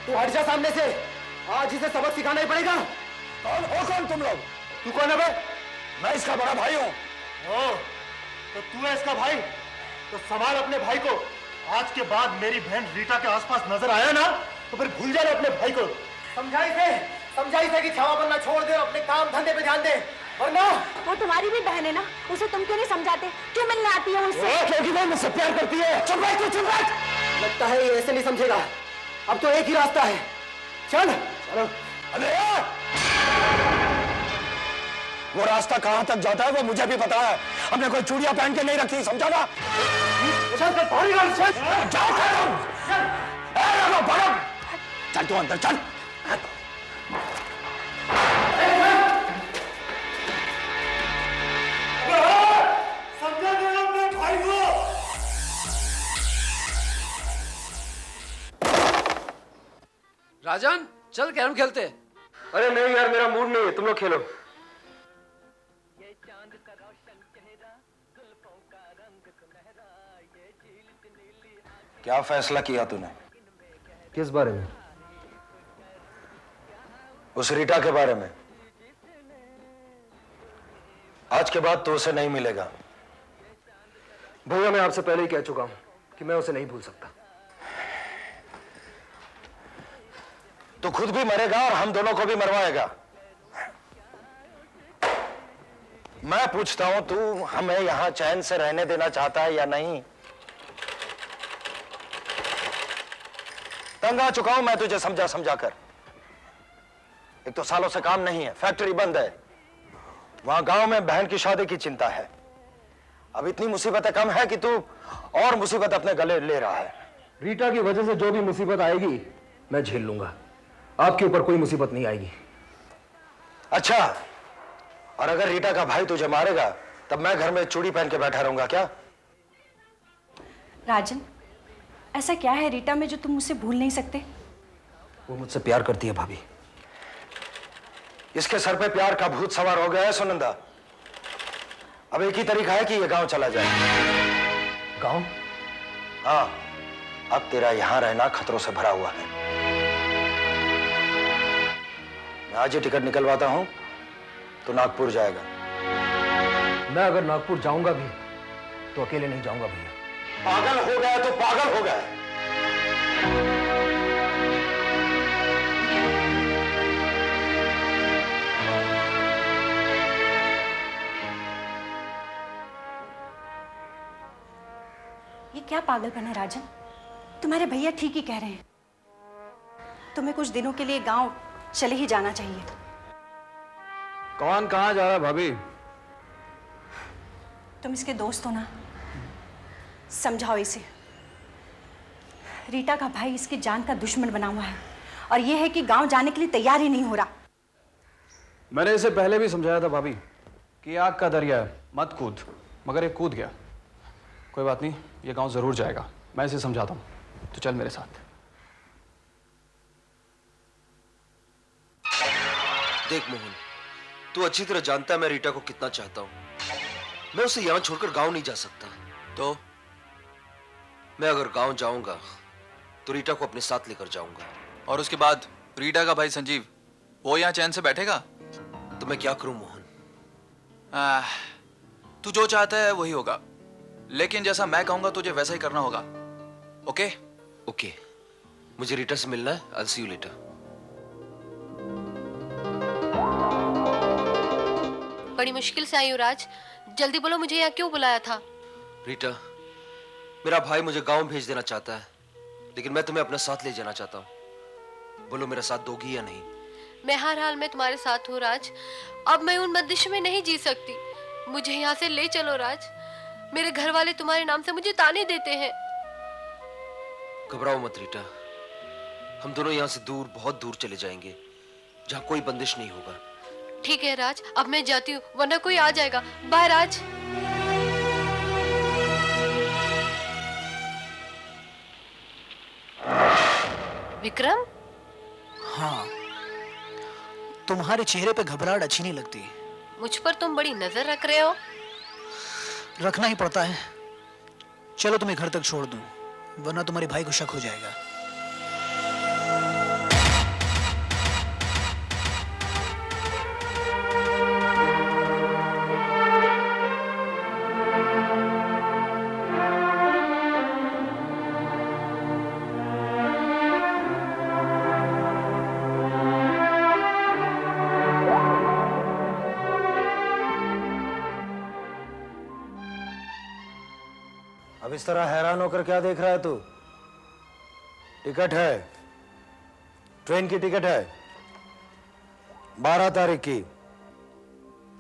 तू हट जा सामने से, आज इसे सबक सिखाना ही पड़ेगा। कौन हो तुम लोग? तू कौन है बे? मैं इसका बड़ा भाई हूँ। तो तू है इसका भाई? तो संभाल अपने भाई को। आज के बाद मेरी बहन रीटा के आसपास नजर आया ना तो फिर भूल जाना अपने भाई को। समझाई से कि क्षमा बनना छोड़ दे, अपने काम धंधे पे ध्यान दे, वरना वो तुम्हारी भी बहन है ना, उसे तुम क्यों नहीं समझाते? क्यों मिलने आती है उससे? क्योंकि वो मुझसे प्यार करती है। चुप बैठ। लगता है ये ऐसे नहीं समझेगा। अब तो एक ही रास्ता है, चलो। वो रास्ता कहां तक जाता है वो मुझे भी पता है। हमने कोई चूड़ियां पहन के नहीं रखी, समझा ना? चल तू अंदर चल। समझा नहीं अपने भाई को। राजन चल कैरम खेलते। अरे नहीं यार, मेरा मूड नहीं है, तुम लोग खेलो। क्या फैसला किया तूने? किस बारे में? उस रीटा के बारे में। आज के बाद तो उसे नहीं मिलेगा। भैया मैं आपसे पहले ही कह चुका हूं कि मैं उसे नहीं भूल सकता। तो खुद भी मरेगा और हम दोनों को भी मरवाएगा। मैं पूछता हूं, तू हमें यहां चैन से रहने देना चाहता है या नहीं? तंग आ चुका हूं मैं तुझे समझा समझा कर। एक तो सालों से काम नहीं है, फैक्ट्री बंद है, वहां गांव में बहन की शादी की चिंता है। अब इतनी मुसीबतें कम है कि तू और मुसीबत अपने गले ले रहा है। रीटा की वजह से जो भी मुसीबत आएगी मैं झेल लूंगा, आपके ऊपर कोई मुसीबत नहीं आएगी। अच्छा, और अगर रीटा का भाई तुझे मारेगा तब मैं घर में चूड़ी पहन के बैठा रहूंगा क्या? राजन, ऐसा क्या है रीटा में जो तुम मुझसे भूल नहीं सकते? वो मुझसे प्यार करती है भाभी। इसके सर पे प्यार का भूत सवार हो गया है सुनंदा। अब एक ही तरीका है कि ये गांव चला जाए। गांव? हाँ, अब तेरा यहां रहना खतरों से भरा हुआ है। मैं आज ही टिकट निकलवाता हूं, तो नागपुर जाएगा। मैं अगर नागपुर जाऊंगा भी तो अकेले नहीं जाऊंगा भैया। पागल हो गया तो पागल हो गया। ये क्या पागलपन है राजन? तुम्हारे भैया ठीक ही कह रहे हैं, तुम्हें कुछ दिनों के लिए गांव चले ही जाना चाहिए। कौन कहां जा रहा है भाभी? तुम इसके दोस्त हो ना, समझाओ इसे। रीटा का भाई इसकी जान का दुश्मन बना हुआ है और यह है कि गांव जाने के लिए तैयार ही नहीं हो रहा। मैंने इसे पहले भी समझाया था भाभी कि आग का दरिया है, मत कूद, मगर ये कूद गया। कोई बात नहीं, ये गांव जरूर जाएगा, मैं इसे समझाता हूं। तो चल मेरे साथ। देख मोहन, तू अच्छी तरह जानता है मैं रीटा को कितना चाहता हूं। मैं उसे यहां छोड़कर गांव नहीं जा सकता। तो मैं अगर गांव जाऊंगा तो रीटा को अपने साथ लेकर जाऊंगा। और उसके बाद रीटा का भाई संजीव, वो यहाँ चैन से बैठेगा? तो मैं क्या करूं मोहन? तू जो चाहता है वही होगा, लेकिन जैसा मैं कहूंगा तुझे वैसा ही करना होगा। ओके? ओके, मुझे रीटा से मिलना है। I'll see you later। बड़ी मुश्किल से आई हूँ राज, जल्दी बोलो मुझे यहाँ क्यों बुलाया था? रीटा, मेरा भाई मुझे गांव भेज देना चाहता है, लेकिन मैं तुम्हें अपने साथ ले जाना चाहता हूँ। बोलो मेरा साथ दोगी या नहीं? मैं हर हाल में तुम्हारे साथ हूँ राज। अब मैं उन बंदिश में नहीं जी सकती, मुझे यहाँ से ले चलो राज। मेरे घर वाले तुम्हारे नाम से मुझे ताने देते हैं। घबराओ मत रीटा, हम दोनों यहाँ से दूर, बहुत दूर चले जाएंगे जहाँ कोई बंदिश नहीं होगा। ठीक है राज, अब मैं जाती हूँ वरना कोई आ जाएगा। बाय राज। विक्रम? हाँ, तुम्हारे चेहरे पे घबराहट अच्छी नहीं लगती। मुझ पर तुम बड़ी नजर रख रहे हो। रखना ही पड़ता है। चलो तुम्हें घर तक छोड़ दूं, वरना तुम्हारे भाई को शक हो जाएगा। अब इस तरह हैरान होकर क्या देख रहा है तू? टिकट है, ट्रेन की टिकट है 12 तारीख की।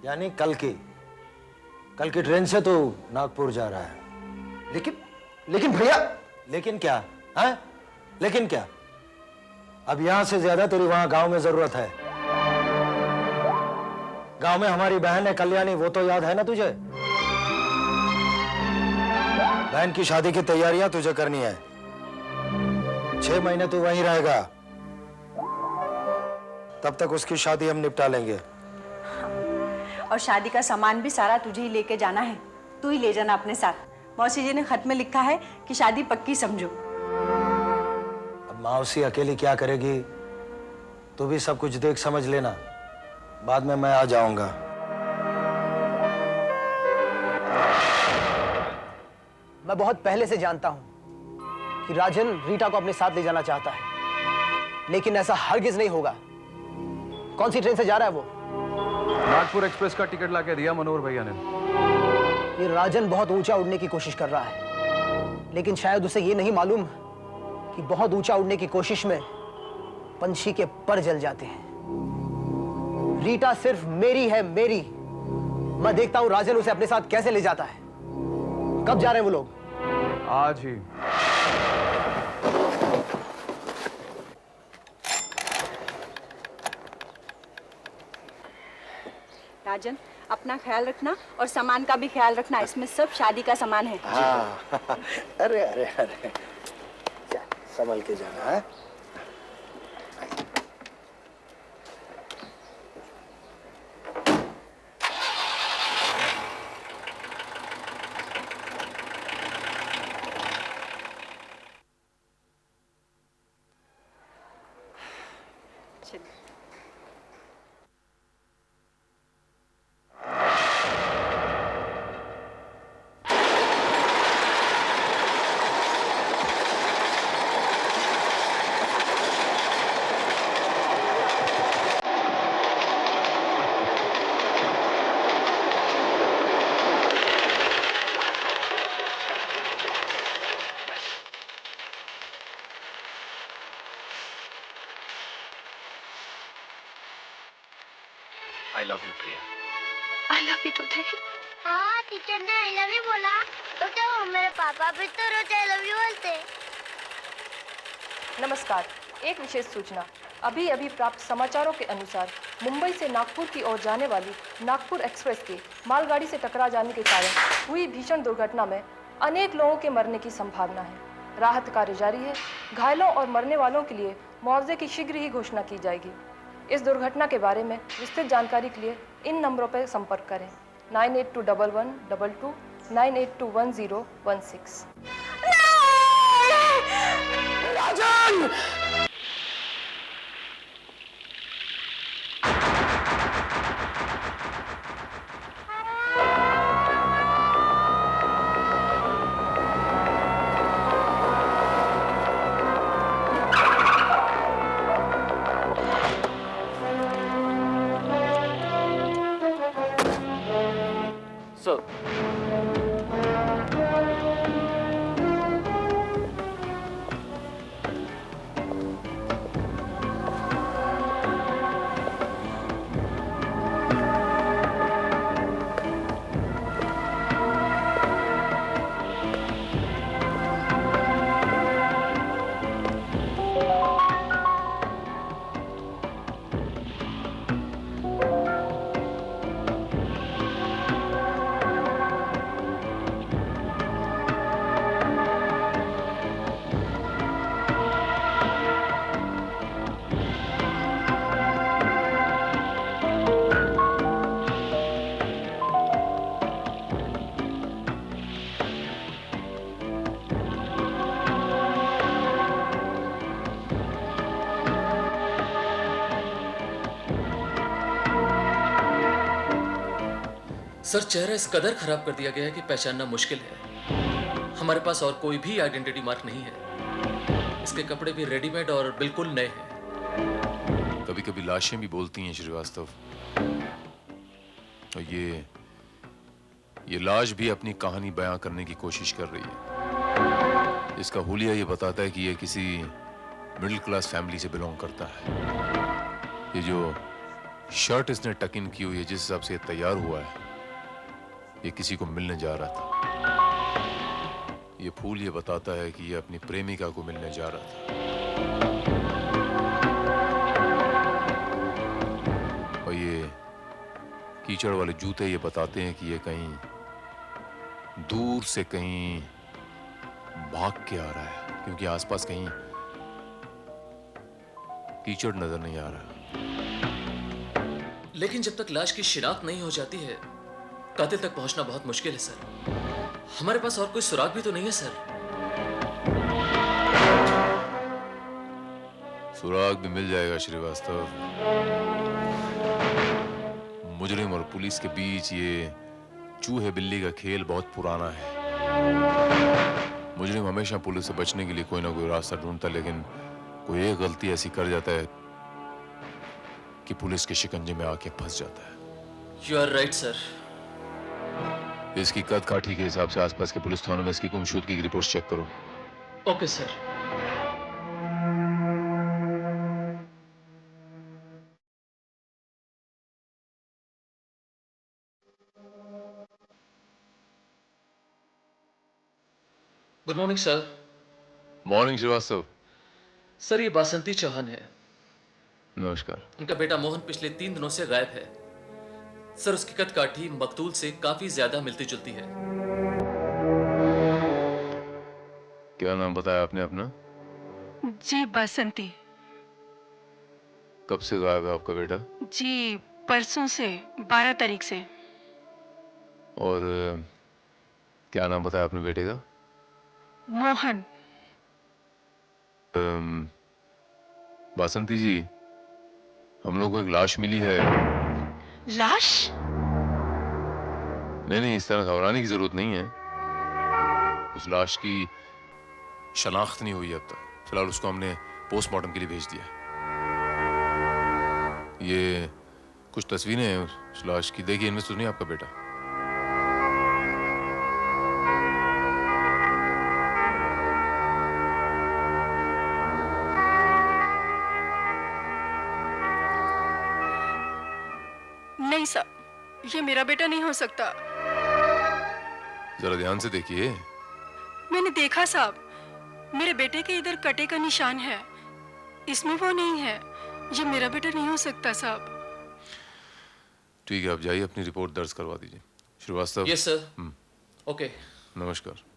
यानी कल की ट्रेन से तो नागपुर जा रहा है। लेकिन भैया, लेकिन क्या है? लेकिन क्या? अब यहां से ज्यादा तेरी वहां गांव में जरूरत है। गांव में हमारी बहन है कल्याणी, वो तो याद है ना तुझे? बहन की शादी की तैयारियां तुझे करनी है। 6 महीने तू वहीं रहेगा, तब तक उसकी शादी हम निपटा लेंगे। और शादी का सामान भी सारा तुझे ही लेके जाना है, तू ही ले जाना अपने साथ। मौसी जी ने खत में लिखा है कि शादी पक्की समझो। अब मौसी अकेली क्या करेगी? तू भी सब कुछ देख समझ लेना, बाद में मैं आ जाऊंगा। मैं बहुत पहले से जानता हूं कि राजन रीटा को अपने साथ ले जाना चाहता है, लेकिन ऐसा हरगिज नहीं होगा। कौन सी ट्रेन से जा रहा है वो? नागपुर एक्सप्रेस का टिकट लाके दिया मनोहर भैया ने। ये राजन बहुत ऊंचा उड़ने की कोशिश कर रहा है, लेकिन शायद उसे ये नहीं मालूम कि बहुत ऊंचा उड़ने की कोशिश में पंछी के पर जल जाते हैं। रीटा सिर्फ मेरी है, मेरी। मैं देखता हूं राजन उसे अपने साथ कैसे ले जाता है। कब जा रहे हैं वो लोग? आज ही। राजन, अपना ख्याल रखना और सामान का भी ख्याल रखना। इसमें सब शादी का सामान है। हाँ। अरे अरे अरे, संभल के जाना है। I love you, Priya. I love you too, Daddy। हाँ, टीचर ने I love you बोला, तो क्या वो मेरे पापा भी तो रोज I love you बोलते? नमस्कार, एक विशेष सूचना। अभी अभी प्राप्त समाचारों के अनुसार मुंबई से नागपुर की ओर जाने वाली नागपुर एक्सप्रेस के मालगाड़ी से टकरा जाने के कारण हुई भीषण दुर्घटना में अनेक लोगों के मरने की संभावना है। राहत कार्य जारी है। घायलों और मरने वालों के लिए मुआवजे की शीघ्र ही घोषणा की जाएगी। इस दुर्घटना के बारे में विस्तृत जानकारी के लिए इन नंबरों पर संपर्क करें: 982112 98211016। राजन! सर, चेहरा इस कदर खराब कर दिया गया है कि पहचानना मुश्किल है। हमारे पास और कोई भी आइडेंटिटी मार्क नहीं है। इसके कपड़े भी रेडीमेड और बिल्कुल नए हैं। कभी कभी लाशें भी बोलती हैं श्रीवास्तव। और ये लाश भी अपनी कहानी बयां करने की कोशिश कर रही है। इसका हुलिया ये बताता है कि ये किसी मिडिल क्लास फैमिली से बिलोंग करता है। ये जो शर्ट इसने टक इन की हुई है, जिस हिसाब से ये तैयार हुआ है, ये किसी को मिलने जा रहा था। ये फूल ये बताता है कि ये अपनी प्रेमिका को मिलने जा रहा था। और ये कीचड़ वाले जूते ये बताते हैं कि ये कहीं दूर से कहीं भाग के आ रहा है, क्योंकि आसपास कहीं कीचड़ नजर नहीं आ रहा। लेकिन जब तक लाश की शिनाख्त नहीं हो जाती है, कातिल तक पहुंचना बहुत मुश्किल है सर। हमारे पास और कोई सुराग भी तो नहीं है सर। सुराग भी मिल जाएगा श्रीवास्तव। मुजरिम और पुलिस के बीच ये चूहे बिल्ली का खेल बहुत पुराना है। मुजरिम हमेशा पुलिस से बचने के लिए कोई ना कोई रास्ता ढूंढता, लेकिन कोई एक गलती ऐसी कर जाता है कि पुलिस के शिकंजे में आके फंस जाता है। You are right sir. इसकी कद काठी के हिसाब से आसपास के पुलिस थानों में इसकी गुमशुदगी की रिपोर्ट चेक करो। Okay sir. Good morning sir. Morning Shrivastava. Sir ये बासंती चौहान है। नमस्कार। उनका बेटा मोहन पिछले 3 दिनों से गायब है सर। उसकी कद काठी मकतूल से काफी ज्यादा मिलती जुलती है। क्या नाम बताया आपने अपना? जी बासंती। कब से गायब है आपका बेटा? जी परसों से, 12 तारीख से। और क्या नाम बताया आपने बेटे का? मोहन। बासंती जी, हम लोग को एक लाश मिली है। लाश? नहीं, इस तरह घबराने की जरूरत नहीं है। उस लाश की शनाख्त नहीं हुई अब तक। फिलहाल उसको हमने पोस्टमार्टम के लिए भेज दिया। ये कुछ तस्वीरें हैं उस लाश की, देखिए इनमें तो नहीं आपका बेटा। नहीं सर, ये मेरा बेटा नहीं हो सकता। जरा ध्यान से देखिए। मैंने देखा साहब, मेरे बेटे के इधर कटे का निशान है, इसमें वो नहीं है। ये मेरा बेटा नहीं हो सकता साहब। ठीक है, आप जाइए अपनी रिपोर्ट दर्ज करवा दीजिए। श्रीवास्तव। Yes sir. ओके। नमस्कार।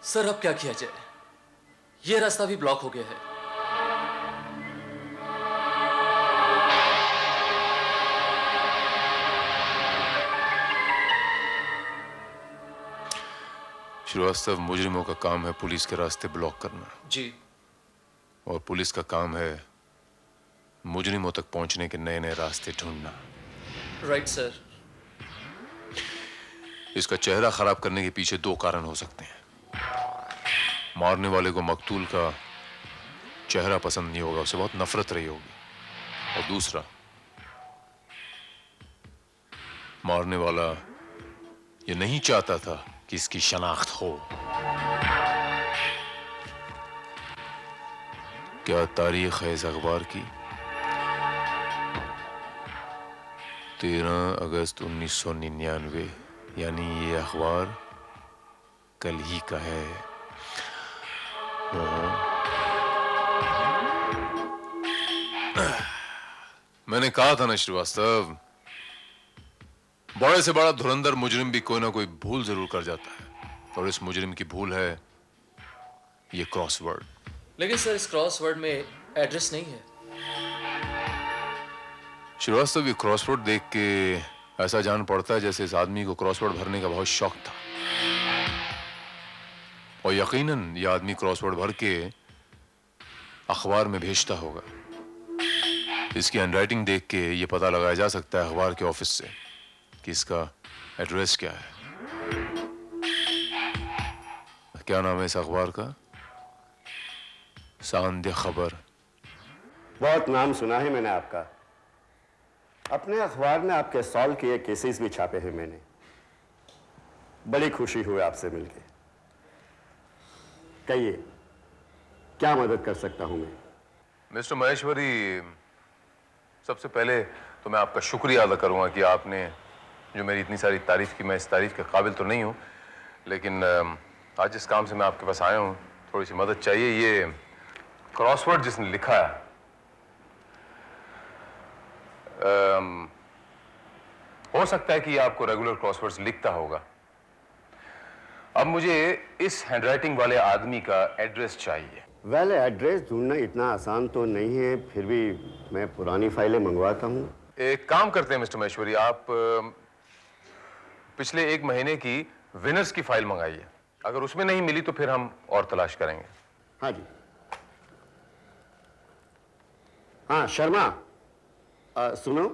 सर अब क्या किया जाए? ये रास्ता भी ब्लॉक हो गया है। श्रीवास्तव, मुजरिमों का काम है पुलिस के रास्ते ब्लॉक करना। जी। और पुलिस का काम है मुजरिमों तक पहुंचने के नए नए रास्ते ढूंढना। Right sir. इसका चेहरा खराब करने के पीछे 2 कारण हो सकते हैं। मारने वाले को मकतूल का चेहरा पसंद नहीं होगा, उसे बहुत नफरत रही होगी। और दूसरा, मारने वाला ये नहीं चाहता था कि इसकी शनाख्त हो। क्या तारीख है इस अखबार की? तो 13 अगस्त 1999, यानी ये अखबार कल ही का है। मैंने कहा था ना श्रीवास्तव, बड़े से बड़ा धुरंधर मुजरिम भी कोई ना कोई भूल जरूर कर जाता है, और इस मुजरिम की भूल है ये क्रॉसवर्ड। लेकिन सर इस क्रॉसवर्ड में एड्रेस नहीं है। श्रीवास्तव, ये क्रॉसवर्ड देख के ऐसा जान पड़ता है जैसे इस आदमी को क्रॉसवर्ड भरने का बहुत शौक था, और यकीनन ये आदमी क्रॉसवर्ड भर के अखबार में भेजता होगा। इसकी हैंडराइटिंग देख के ये पता लगाया जा सकता है अखबार के ऑफिस से कि इसका एड्रेस क्या है। क्या नाम है इस अखबार का? सांध्य खबर। बहुत नाम सुना है मैंने आपका। अपने अखबार में आपके सॉल्व किए केसेस भी छापे हैं मैंने। बड़ी खुशी हुई आपसे मिलके। कहिए, क्या मदद कर सकता हूं मैं? मिस्टर महेश्वरी, सबसे पहले तो मैं आपका शुक्रिया अदा करूंगा कि आपने जो मेरी इतनी सारी तारीफ की। मैं इस तारीफ के काबिल तो नहीं हूं, लेकिन आज जिस काम से मैं आपके पास आया हूं, थोड़ी सी मदद चाहिए। ये क्रॉसवर्ड जिसने लिखा है, हो सकता है कि ये आपको रेगुलर क्रॉसवर्ड्स लिखता होगा। अब मुझे इस हैंडराइटिंग वाले आदमी का एड्रेस चाहिए। वेल, एड्रेस ढूंढना इतना आसान तो नहीं है, फिर भी मैं पुरानी फाइलें मंगवाता हूँ। एक काम करते हैं मिस्टर महेश्वरी, आप पिछले 1 महीने की विनर्स की फाइल मंगाइए। अगर उसमें नहीं मिली तो फिर हम और तलाश करेंगे। हाँ जी। हाँ शर्मा, सुनो,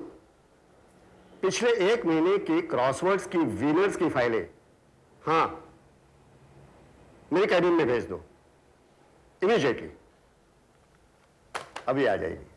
पिछले 1 महीने की क्रॉसवर्ड्स की विनर्स की फाइलें, हाँ, मेरे कैबिन में भेज दो इमीडिएटली। अभी आ जाएगी।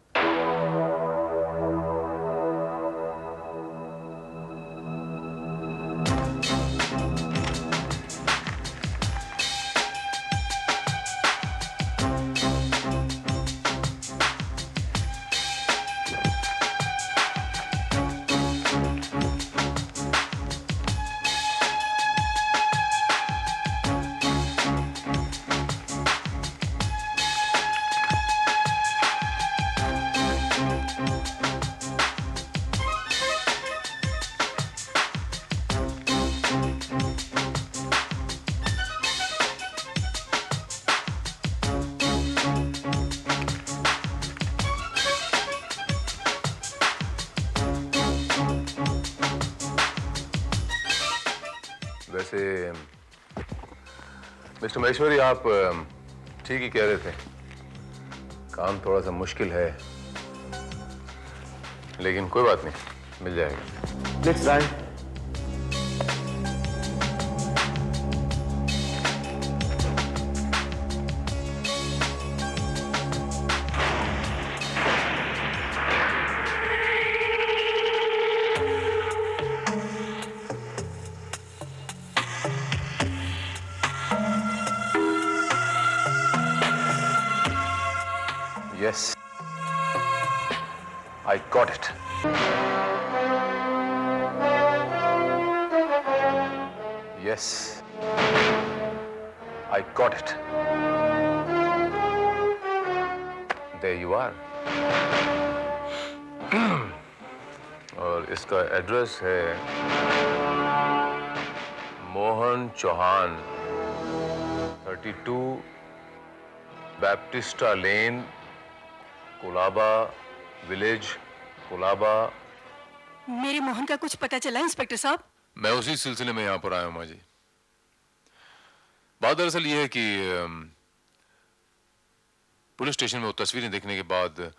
वैसे मिस्टर महेश्वरी, आप ठीक ही कह रहे थे, काम थोड़ा सा मुश्किल है, लेकिन कोई बात नहीं, मिल जाएगा। Let's try. Yes, I got it. Yes, I got it. There you are. और इसका एड्रेस है मोहन चौहान, 32 बैप्टिस्टा लेन, कोलाबा विलेज, कोलाबा। मेरे मोहन का कुछ पता चला इंस्पेक्टर साहब? मैं उसी सिलसिले में यहां पर आया हूं माँ जी। बात दरअसल ये है कि पुलिस स्टेशन में वो तस्वीरें देखने के बाद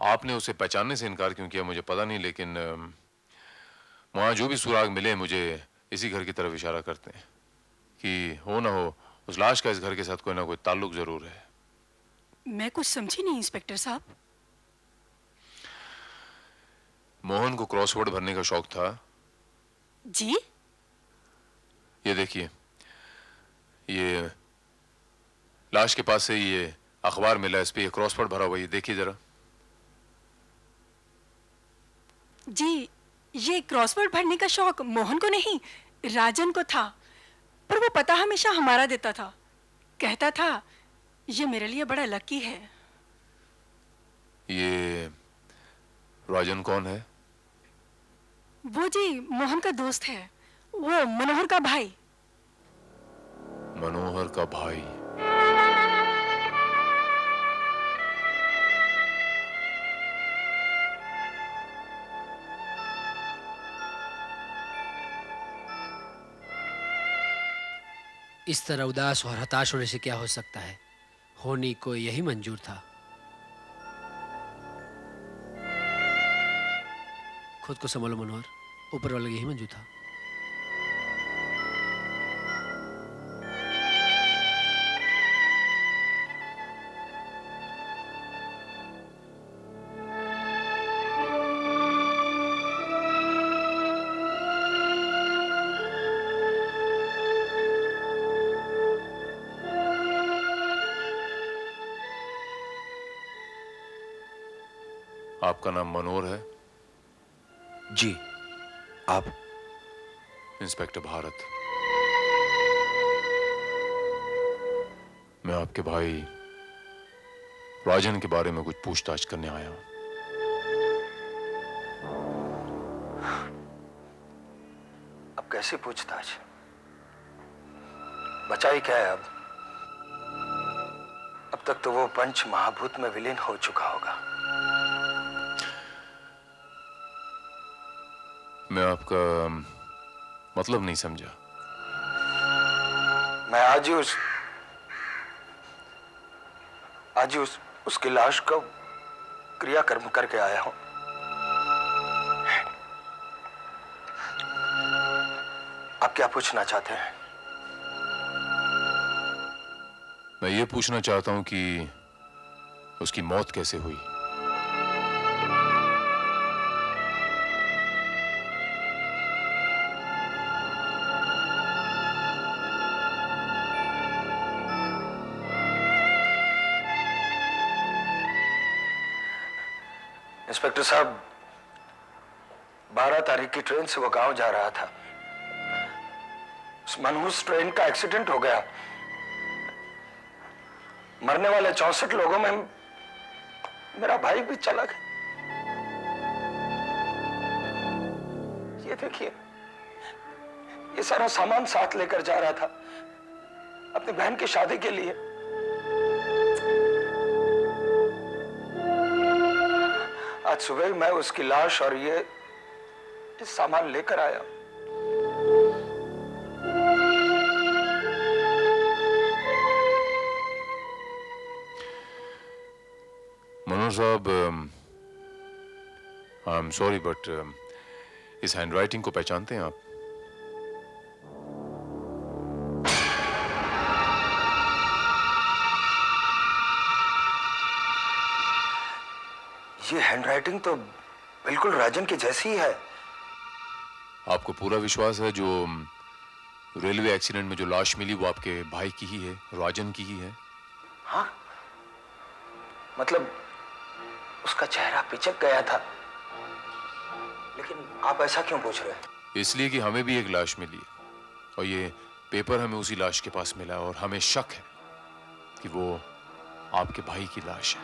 आपने उसे पहचानने से इनकार क्यों किया मुझे पता नहीं, लेकिन वहां जो भी सुराग मिले मुझे इसी घर की तरफ इशारा करते हैं कि हो ना हो उस लाश का इस घर के साथ कोई ना कोई ताल्लुक जरूर है। मैं कुछ समझी नहीं इंस्पेक्टर साहब। मोहन को क्रॉसवर्ड भरने का शौक था जी? ये देखिए, ये लाश के पास से ये अखबार मिला, इस पे ये क्रॉसवर्ड भरा हुआ, ये देखिए जरा। जी ये क्रॉसवर्ड भरने का शौक मोहन को नहीं, राजन को था, पर वो पता हमेशा हमारा देता था। कहता था ये मेरे लिए बड़ा लकी है। ये राजन कौन है? वो जी मोहन का दोस्त है, वो मनोहर का भाई। मनोहर का भाई? इस तरह उदास और हताश होने से क्या हो सकता है? होनी को यही मंजूर था। खुद को संभालो मनोहर, ऊपर वाले यही मंजूर था। आपका नाम मनोहर है? जी। आप? इंस्पेक्टर भारत। मैं आपके भाई राजन के बारे में कुछ पूछताछ करने आया हूं। अब कैसी पूछताछ? बचा ही क्या है अब? अब तक तो वो पंच महाभूत में विलीन हो चुका होगा। मैं आपका मतलब नहीं समझा। मैं आज ही उसकी लाश का क्रियाकर्म करके आया हूं। आप क्या पूछना चाहते हैं? मैं ये पूछना चाहता हूं कि उसकी मौत कैसे हुई? इंस्पेक्टर साहब, 12 तारीख की ट्रेन से वो गांव जा रहा था। उस मनहूस ट्रेन का एक्सीडेंट हो गया। मरने वाले 64 लोगों में मेरा भाई भी चला गया। ये देखिए, ये सारा सामान साथ लेकर जा रहा था अपनी बहन की शादी के लिए। आज सुबह मैं उसकी लाश और ये सामान लेकर आया। मनोहर साहब, आई एम सॉरी बट इस हैंडराइटिंग को पहचानते हैं आप? ये हैंडराइटिंग तो बिल्कुल राजन की जैसी ही है। आपको पूरा विश्वास है जो रेलवे एक्सीडेंट में जो लाश मिली वो आपके भाई की ही है, राजन की ही है? हाँ, मतलब उसका चेहरा पिचक गया था। लेकिन आप ऐसा क्यों पूछ रहे हैं? इसलिए कि हमें भी एक लाश मिली है और ये पेपर हमें उसी लाश के पास मिला और हमें शक है कि वो आपके भाई की लाश है।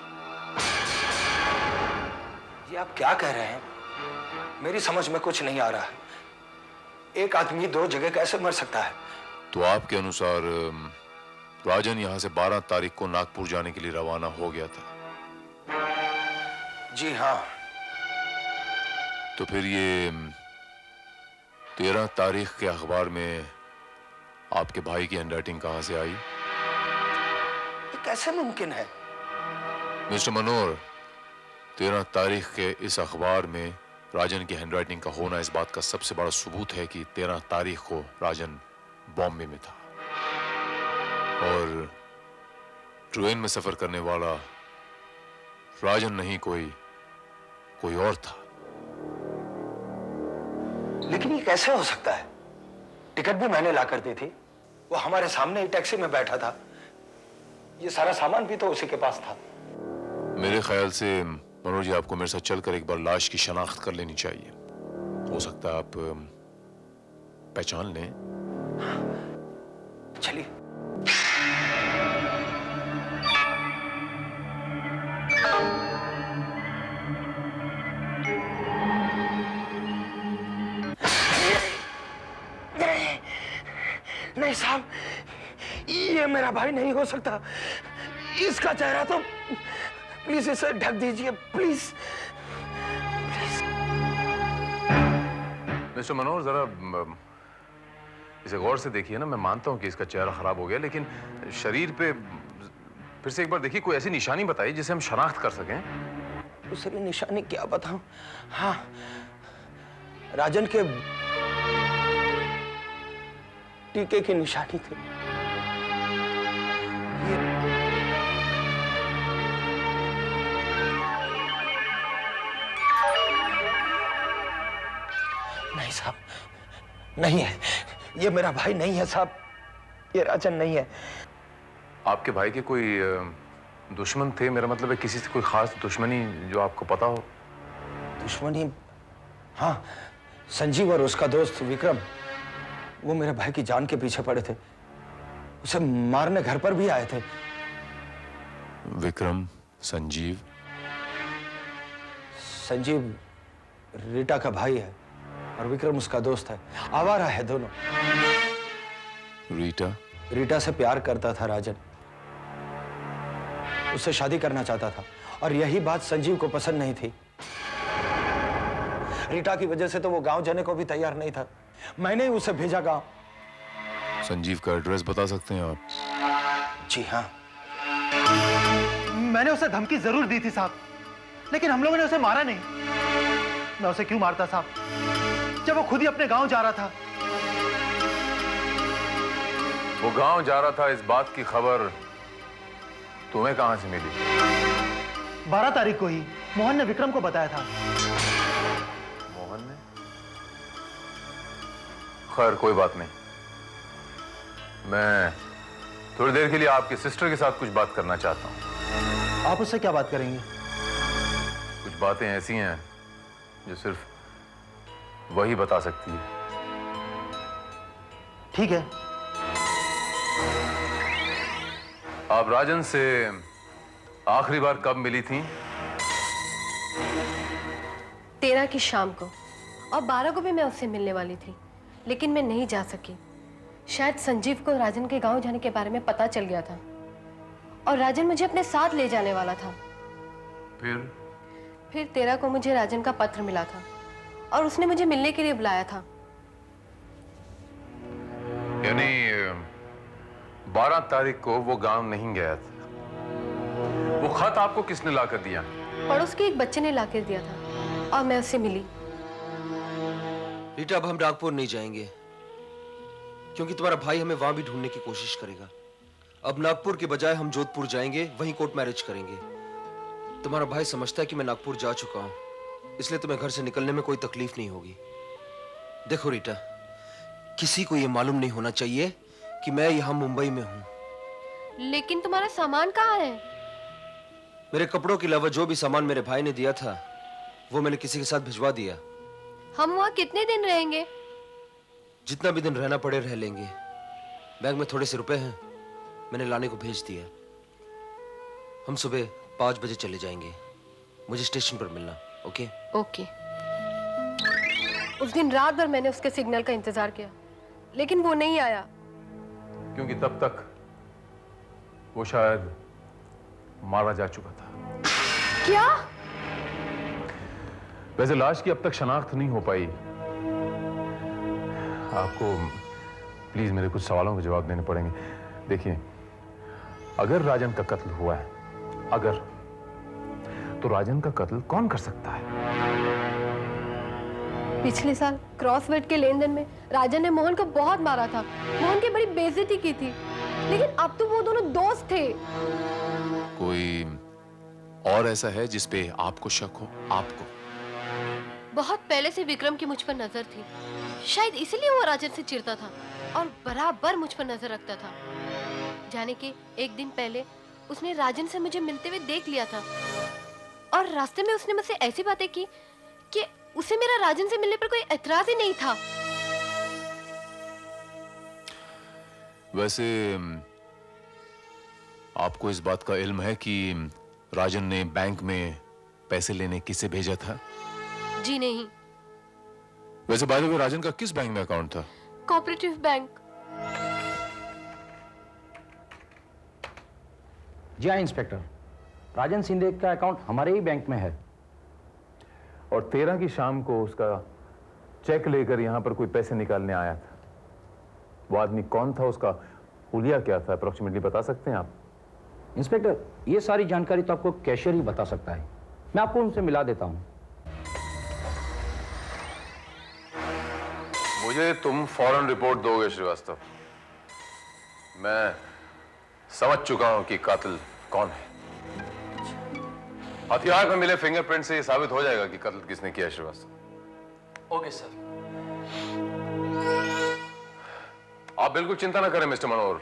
ये आप क्या कह रहे हैं? मेरी समझ में कुछ नहीं आ रहा है। एक आदमी 2 जगह कैसे मर सकता है? तो आपके अनुसार राजन यहां से 12 तारीख को नागपुर जाने के लिए रवाना हो गया था? जी हाँ। तो फिर ये 13 तारीख के अखबार में आपके भाई की हैंडराइटिंग कहां से आई? ये कैसे मुमकिन है? मिस्टर मनोहर, 13 तारीख के इस अखबार में राजन की हैंडराइटिंग का होना इस बात का सबसे बड़ा सबूत है कि 13 तारीख को राजन बॉम्बे में था और ट्रेन में सफर करने वाला राजन नहीं कोई और था। लेकिन ये कैसे हो सकता है? टिकट भी मैंने ला कर दी थी। वो हमारे सामने ही टैक्सी में बैठा था। ये सारा सामान भी तो उसी के पास था। मेरे ख्याल से मनोज जी, आपको मेरे साथ चलकर एक बार लाश की शनाख्त कर लेनी चाहिए हो सकता है आप पहचान लें। चलिए। नहीं साहब, ये मेरा भाई नहीं हो सकता। इसका चेहरा तो, प्लीज इसे ढक दीजिए, प्लीज। मिस्टर मनोहर, जरा इसे गौर से देखिए ना। मैं मानता हूं कि इसका चेहरा खराब हो गया, लेकिन शरीर पे फिर से एक बार देखिए। कोई ऐसी निशानी बताइए जिसे हम शनाख्त कर सकें। दूसरी निशानी क्या बताऊं? हाँ, राजन के टीके की निशानी थी। नहीं साहब, नहीं है। ये मेरा भाई नहीं है साहब। ये राजन नहीं है। आपके भाई के कोई दुश्मन थे? मेरा मतलब है किसी से कोई खास दुश्मनी जो आपको पता हो? दुश्मनी? हाँ, संजीव और उसका दोस्त विक्रम, वो मेरे भाई की जान के पीछे पड़े थे। उसे मारने घर पर भी आए थे। विक्रम, संजीव? संजीव रीटा का भाई है और विक्रम उसका दोस्त है। आवारा है दोनों। रीटा से प्यार करता था राजन, उससे शादी करना चाहता था, और यही बात संजीव को पसंद नहीं थी। रीटा की वजह से तो वो गांव जाने को भी तैयार नहीं था। मैंने ही उसे भेजा गांव। संजीव का एड्रेस बता सकते हैं आप? जी हाँ। मैंने उसे धमकी जरूर दी थी साहब, लेकिन हम लोगों ने उसे मारा नहीं। मैं उसे क्यों मारता साहब, जब वो खुद ही अपने गांव जा रहा था। वो गांव जा रहा था, इस बात की खबर तुम्हें कहां से मिली? 12 तारीख को ही मोहन ने विक्रम को बताया था। मोहन ने? खैर कोई बात नहीं। मैं थोड़ी देर के लिए आपके सिस्टर के साथ कुछ बात करना चाहता हूं। आप उससे क्या बात करेंगे? कुछ बातें ऐसी हैं जो सिर्फ वही बता सकती है। ठीक है। आप राजन से आखिरी बार कब मिली थी? 13 की शाम को, और 12 को भी मैं उससे मिलने वाली थी, लेकिन मैं नहीं जा सकी। शायद संजीव को राजन के गांव जाने के बारे में पता चल गया था, और राजन मुझे अपने साथ ले जाने वाला था। फिर 13 को मुझे राजन का पत्र मिला था, और उसने मुझे मिलने के लिए बुलाया था। यानी 12 तारीख को वो गांव नहीं गया था। वो खत आपको किसने लाकर दिया? पड़ोस के एक बच्चे ने लाकर दिया था, और मैं उससे मिली। रीटा, अब हम नागपुर नहीं जाएंगे, क्योंकि तुम्हारा भाई हमें वहां भी ढूंढने की कोशिश करेगा। अब नागपुर के बजाय हम जोधपुर जाएंगे, वहीं कोर्ट मैरिज करेंगे। तुम्हारा भाई समझता है कि मैं नागपुर जा चुका हूं, इसलिए तुम्हें घर से निकलने में कोई तकलीफ नहीं होगी। देखो रीटा, किसी को यह मालूम नहीं होना चाहिए कि मैं यहां मुंबई में हूं। लेकिन तुम्हारा सामान कहाँ है? मेरे कपड़ों के अलावा जो भी सामान मेरे भाई ने दिया था, वो मैंने किसी के साथ भिजवा दिया। हम वहां कितने दिन रहेंगे? जितना भी दिन रहना पड़े रह लेंगे। बैग में थोड़े से रुपए हैं, मैंने लाने को भेज दिया। हम सुबह 5 बजे चले जाएंगे। मुझे स्टेशन पर मिलना। ओके? ओके। उस दिन रात भर मैंने उसके सिग्नल का इंतजार किया, लेकिन वो नहीं आया। क्योंकि तब तक वो शायद मारा जा चुका था। क्या? वैसे लाश की अब तक शनाख्त नहीं हो पाई। आपको प्लीज मेरे कुछ सवालों के जवाब देने पड़ेंगे। देखिए, अगर राजन का कत्ल हुआ है, अगर, तो राजन का कत्ल कौन कर सकता है? पिछले साल क्रॉसवर्ड के लेन देन में राजन ने मोहन को बहुत मारा था। मोहन की बड़ी बेइज्जती की थी, लेकिन अब तो वो दोनों दोस्त थे। कोई और ऐसा है जिस पे आपको शक हो? आपको? बहुत पहले से विक्रम की मुझ पर नजर थी, शायद इसीलिए वो राजन से चिढ़ता था और बराबर मुझ पर नजर रखता था। जाने के एक दिन पहले उसने राजन से मुझे मिलते हुए देख लिया था, और रास्ते में उसने मुझसे ऐसी बातें की कि उसे मेरा राजन से मिलने पर कोई एतराज ही नहीं था। वैसे आपको इस बात का इल्म है कि राजन ने बैंक में पैसे लेने किसे भेजा था? जी नहीं। वैसे बाय द वे राजन का किस बैंक में अकाउंट था? Cooperative bank. जी हाँ इंस्पेक्टर, राजन सिंधे का अकाउंट हमारे ही बैंक में है। और 13 की शाम को उसका चेक लेकर यहां पर कोई पैसे निकालने आया था। वो आदमी कौन था, उसका हुलिया क्या था, अप्रोक्सीमेटली बता सकते हैं आप? इंस्पेक्टर, ये सारी जानकारी तो आपको कैशियर ही बता सकता है। मैं आपको उनसे मिला देता हूं। मुझे तुम फौरन रिपोर्ट दोगे श्रीवास्तव। मैं समझ चुका हूं कि कातिल कौन है। हथियार में मिले फिंगरप्रिंट से यह साबित हो जाएगा कि कत्ल किसने किया है श्रीवास्तव। Okay sir. आप बिल्कुल चिंता ना करें मिस्टर मनोहर,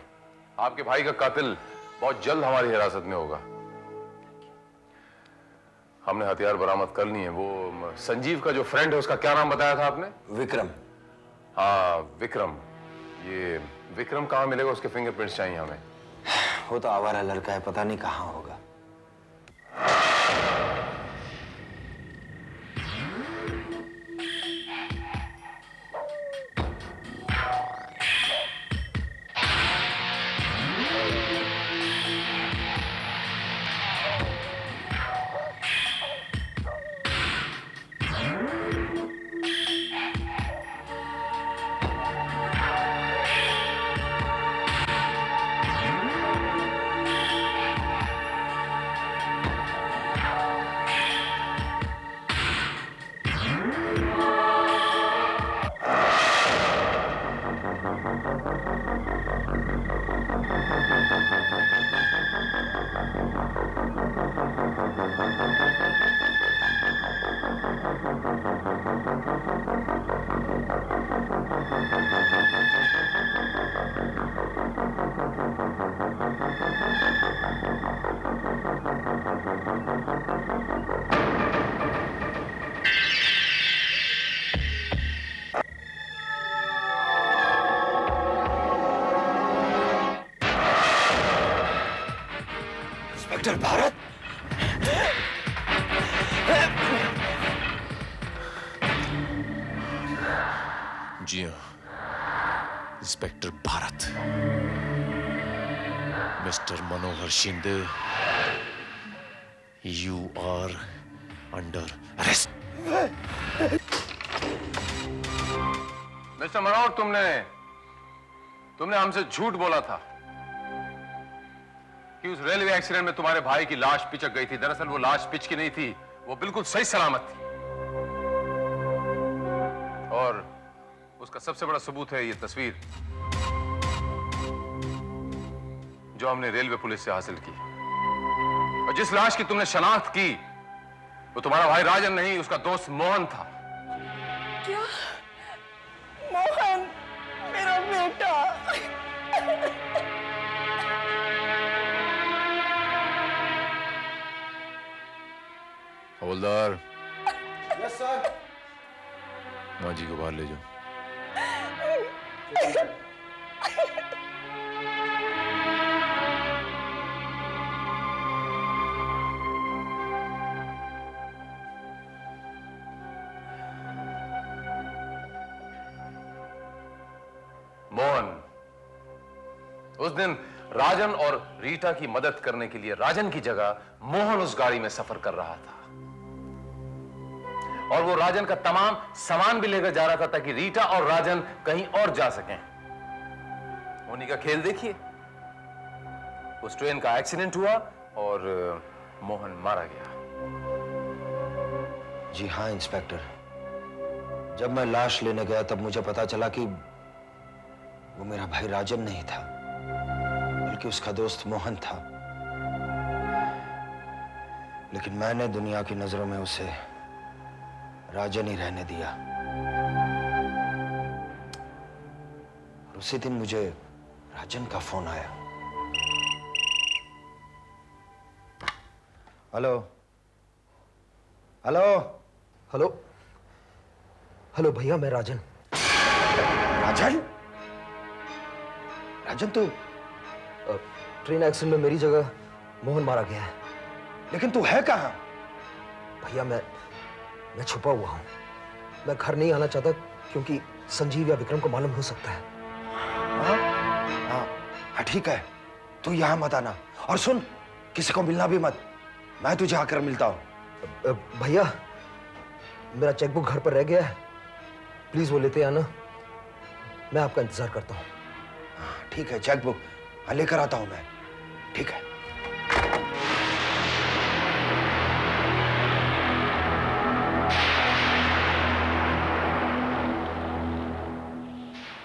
आपके भाई का कातिल बहुत जल्द हमारी हिरासत में होगा। हमने हथियार बरामद कर लिए हैं। वो संजीव का जो फ्रेंड है उसका क्या नाम बताया था आपने? विक्रम। हाँ विक्रम। ये विक्रम कहाँ मिलेगा? उसके फिंगरप्रिंट्स चाहिए हमें। वो तो आवारा लड़का है, पता नहीं कहाँ होगा। इंस्पेक्टर भारत, जी हाँ, inspector Bharat. Mister Manohar Shinde, you are under arrest. Mister Manohar, तुमने हमसे झूठ बोला था कि उस रेलवे एक्सीडेंट में तुम्हारे भाई की लाश पिचक गई थी। दरअसल वो लाश पिच की नहीं थी, वो बिल्कुल सही सलामत थी। और उसका सबसे बड़ा सबूत है ये तस्वीर जो हमने रेलवे पुलिस से हासिल की। और जिस लाश की तुमने शनाख्त की वो तुम्हारा भाई राजन नहीं, उसका दोस्त मोहन था। क्या? मोहन मेरा बेटा? हवलदार। Yes sir. माँ जी को बाहर ले जाओ। मोहन, उस दिन राजन और रीटा की मदद करने के लिए राजन की जगह मोहन उस गाड़ी में सफर कर रहा था और वो राजन का तमाम सामान भी लेकर जा रहा था ताकि रीटा और राजन कहीं और जा सकें। उन्हीं का खेल देखिए, उस ट्रेन का एक्सीडेंट हुआ और मोहन मारा गया। जी हाँ इंस्पेक्टर, जब मैं लाश लेने गया तब मुझे पता चला कि वो मेरा भाई राजन नहीं था बल्कि उसका दोस्त मोहन था। लेकिन मैंने दुनिया की नजरों में उसे राजन ही रहने दिया। और उसी दिन मुझे राजन का फोन आया। हेलो हेलो हेलो, हेलो भैया, मैं राजन। राजन? राजन तू? ट्रेन एक्सीडेंट में मेरी जगह मोहन मारा गया है। लेकिन तू है कहां? भैया मैं छुपा हुआ हूं। मैं घर नहीं आना चाहता क्योंकि संजीव या विक्रम को मालूम हो सकता है। हाँ ठीक है, तू यहां मत आना। और सुन, किसी को मिलना भी मत, मैं तुझे आकर मिलता हूं। भैया मेरा चेकबुक घर पर रह गया है, प्लीज वो लेते आना, मैं आपका इंतजार करता हूं। ठीक है, चेकबुक लेकर आता हूं मैं। ठीक है।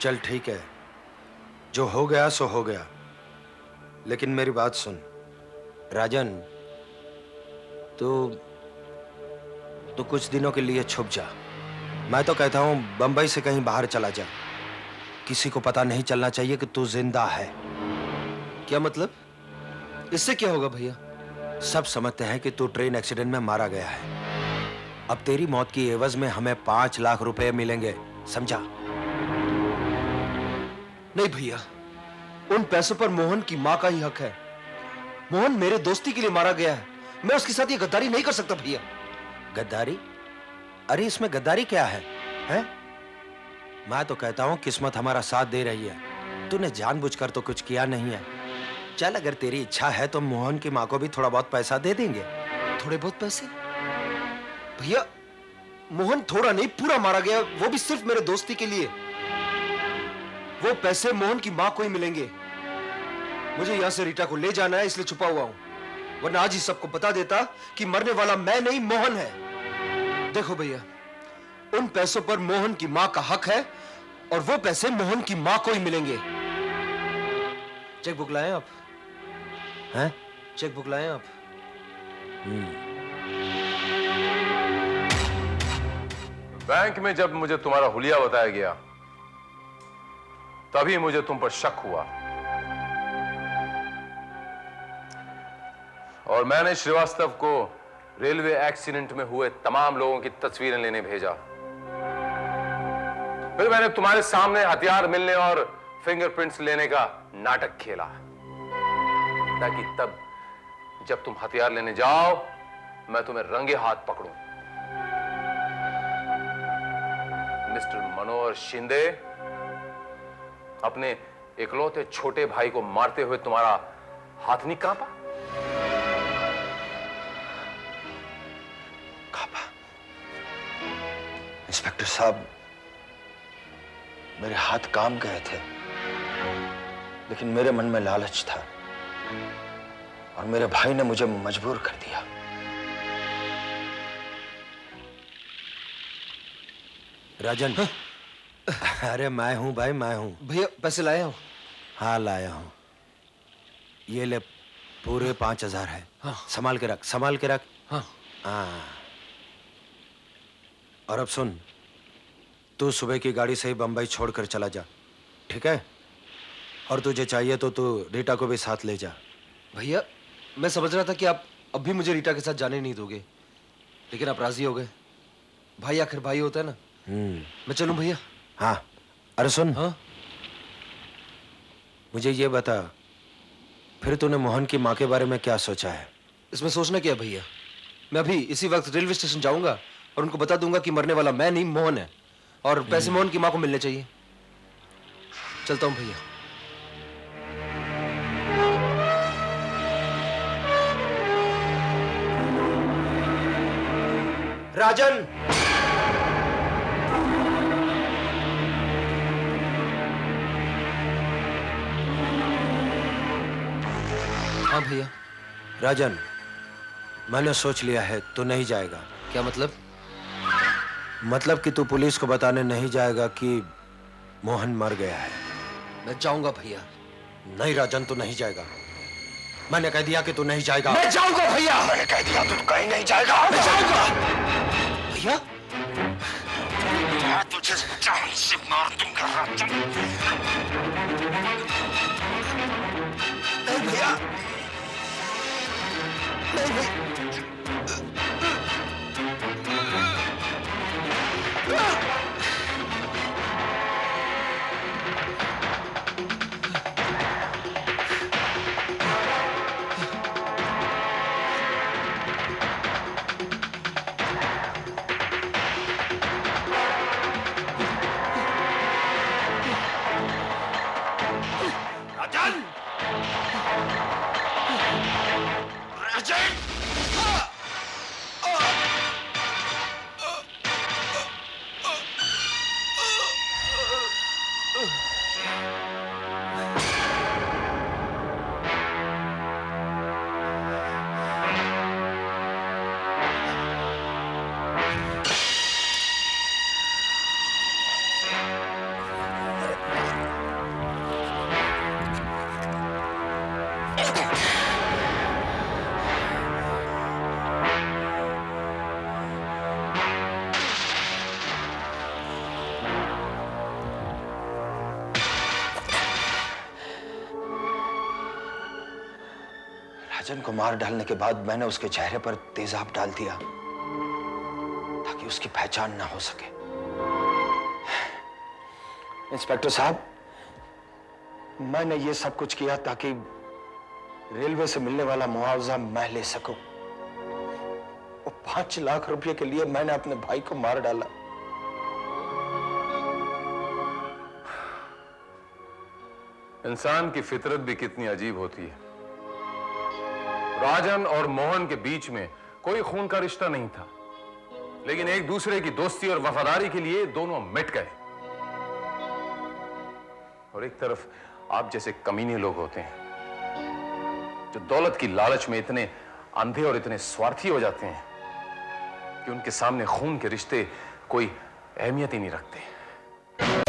चल ठीक है, जो हो गया सो हो गया। लेकिन मेरी बात सुन राजन, तू कुछ दिनों के लिए छुप जा। मैं तो कहता हूं बंबई से कहीं बाहर चला जा। किसी को पता नहीं चलना चाहिए कि तू जिंदा है। क्या मतलब? इससे क्या होगा भैया? सब समझते हैं कि तू ट्रेन एक्सीडेंट में मारा गया है। अब तेरी मौत की एवज में हमें 5 लाख रुपए मिलेंगे, समझा? नहीं भैया, उन पैसों पर मोहन की मां का ही हक है। मोहन मेरे दोस्ती के लिए मारा गया है, मैं उसके साथ ये गद्दारी नहीं कर सकता भैया। गद्दारी? अरे इसमें गद्दारी क्या है, हैं? मैं तो कहता हूं किस्मत हमारा साथ दे रही है। तूने जानबूझकर तो कुछ किया नहीं है। चल अगर तेरी इच्छा है तो मोहन की मां को भी थोड़ा बहुत पैसा दे देंगे। थोड़े बहुत पैसे? भैया मोहन थोड़ा नहीं पूरा मारा गया, वो भी सिर्फ मेरे दोस्ती के लिए। वो पैसे मोहन की मां को ही मिलेंगे। मुझे यहां से रीटा को ले जाना है, इसलिए छुपा हुआ हूं, वरना आज ही सबको बता देता कि मरने वाला मैं नहीं मोहन है। देखो भैया, उन पैसों पर मोहन की मां का हक है और वो पैसे मोहन की मां को ही मिलेंगे। चेकबुक लाएं आप? हैं? चेकबुक लाएं आप? बैंक में जब मुझे तुम्हारा हुलिया बताया गया तभी मुझे तुम पर शक हुआ और मैंने श्रीवास्तव को रेलवे एक्सीडेंट में हुए तमाम लोगों की तस्वीरें लेने भेजा। फिर मैंने तुम्हारे सामने हथियार मिलने और फिंगरप्रिंट्स लेने का नाटक खेला ताकि तब जब तुम हथियार लेने जाओ मैं तुम्हें रंगे हाथ पकड़ूं। मिस्टर मनोहर शिंदे, अपने इकलौते छोटे भाई को मारते हुए तुम्हारा हाथ नहीं कांपा? इंस्पेक्टर साहब, मेरे हाथ काम गए थे, लेकिन मेरे मन में लालच था और मेरे भाई ने मुझे मजबूर कर दिया। राजन। हाँ? अरे मैं हूं भाई, मैं हूं। भैया पैसे लाया हूं? हाँ लाया हूं। ये ले, पूरे 5,000 है। हाँ। संभाल के रख, संभाल के रख। हाँ। हाँ। और अब सुन, तू सुबह की गाड़ी से ही बंबई छोड़कर चला जा, ठीक है? और तुझे चाहिए तो तू रीटा को भी साथ ले जा। भैया मैं समझ रहा था कि आप अब भी मुझे रीटा के साथ जाने नहीं दोगे, लेकिन आप राजी हो गए। भाई आखिर भाई होता है ना। मैं चलूं भैया? हाँ। अरे सुन। हाँ? मुझे ये बता, फिर तूने मोहन की माँ के बारे में क्या सोचा है? इसमें सोचना क्या भैया, मैं अभी इसी वक्त रेलवे स्टेशन जाऊंगा और उनको बता दूंगा कि मरने वाला मैं नहीं मोहन है और पैसे मोहन की माँ को मिलने चाहिए। चलता हूं भैया। राजन! हाँ भैया। राजन, मैंने सोच लिया है, तू नहीं जाएगा। क्या मतलब? मतलब कि तू पुलिस को बताने नहीं जाएगा कि मोहन मर गया है। मैं जाऊंगा भैया। नहीं राजन, तू नहीं जाएगा। मैंने कह दिया कि तू नहीं जाएगा। मैं जाऊंगा भैया। मैंने कह दिया तू कहीं नहीं जाएगा। मैं जाऊंगा भैया। मैं तुझे जान से मार दूंगा राजन। नहीं भैया, नहीं भैया। राजन को मार डालने के बाद मैंने उसके चेहरे पर तेजाब डाल दिया ताकि उसकी पहचान ना हो सके। इंस्पेक्टर साहब, मैंने ये सब कुछ किया ताकि रेलवे से मिलने वाला मुआवजा मैं ले सकूं। वो 5 लाख रुपए के लिए मैंने अपने भाई को मार डाला। इंसान की फितरत भी कितनी अजीब होती है। राजन और मोहन के बीच में कोई खून का रिश्ता नहीं था, लेकिन एक दूसरे की दोस्ती और वफादारी के लिए दोनों मिट गए। और एक तरफ आप जैसे कमीने लोग होते हैं जो दौलत की लालच में इतने अंधे और इतने स्वार्थी हो जाते हैं कि उनके सामने खून के रिश्ते कोई अहमियत ही नहीं रखते।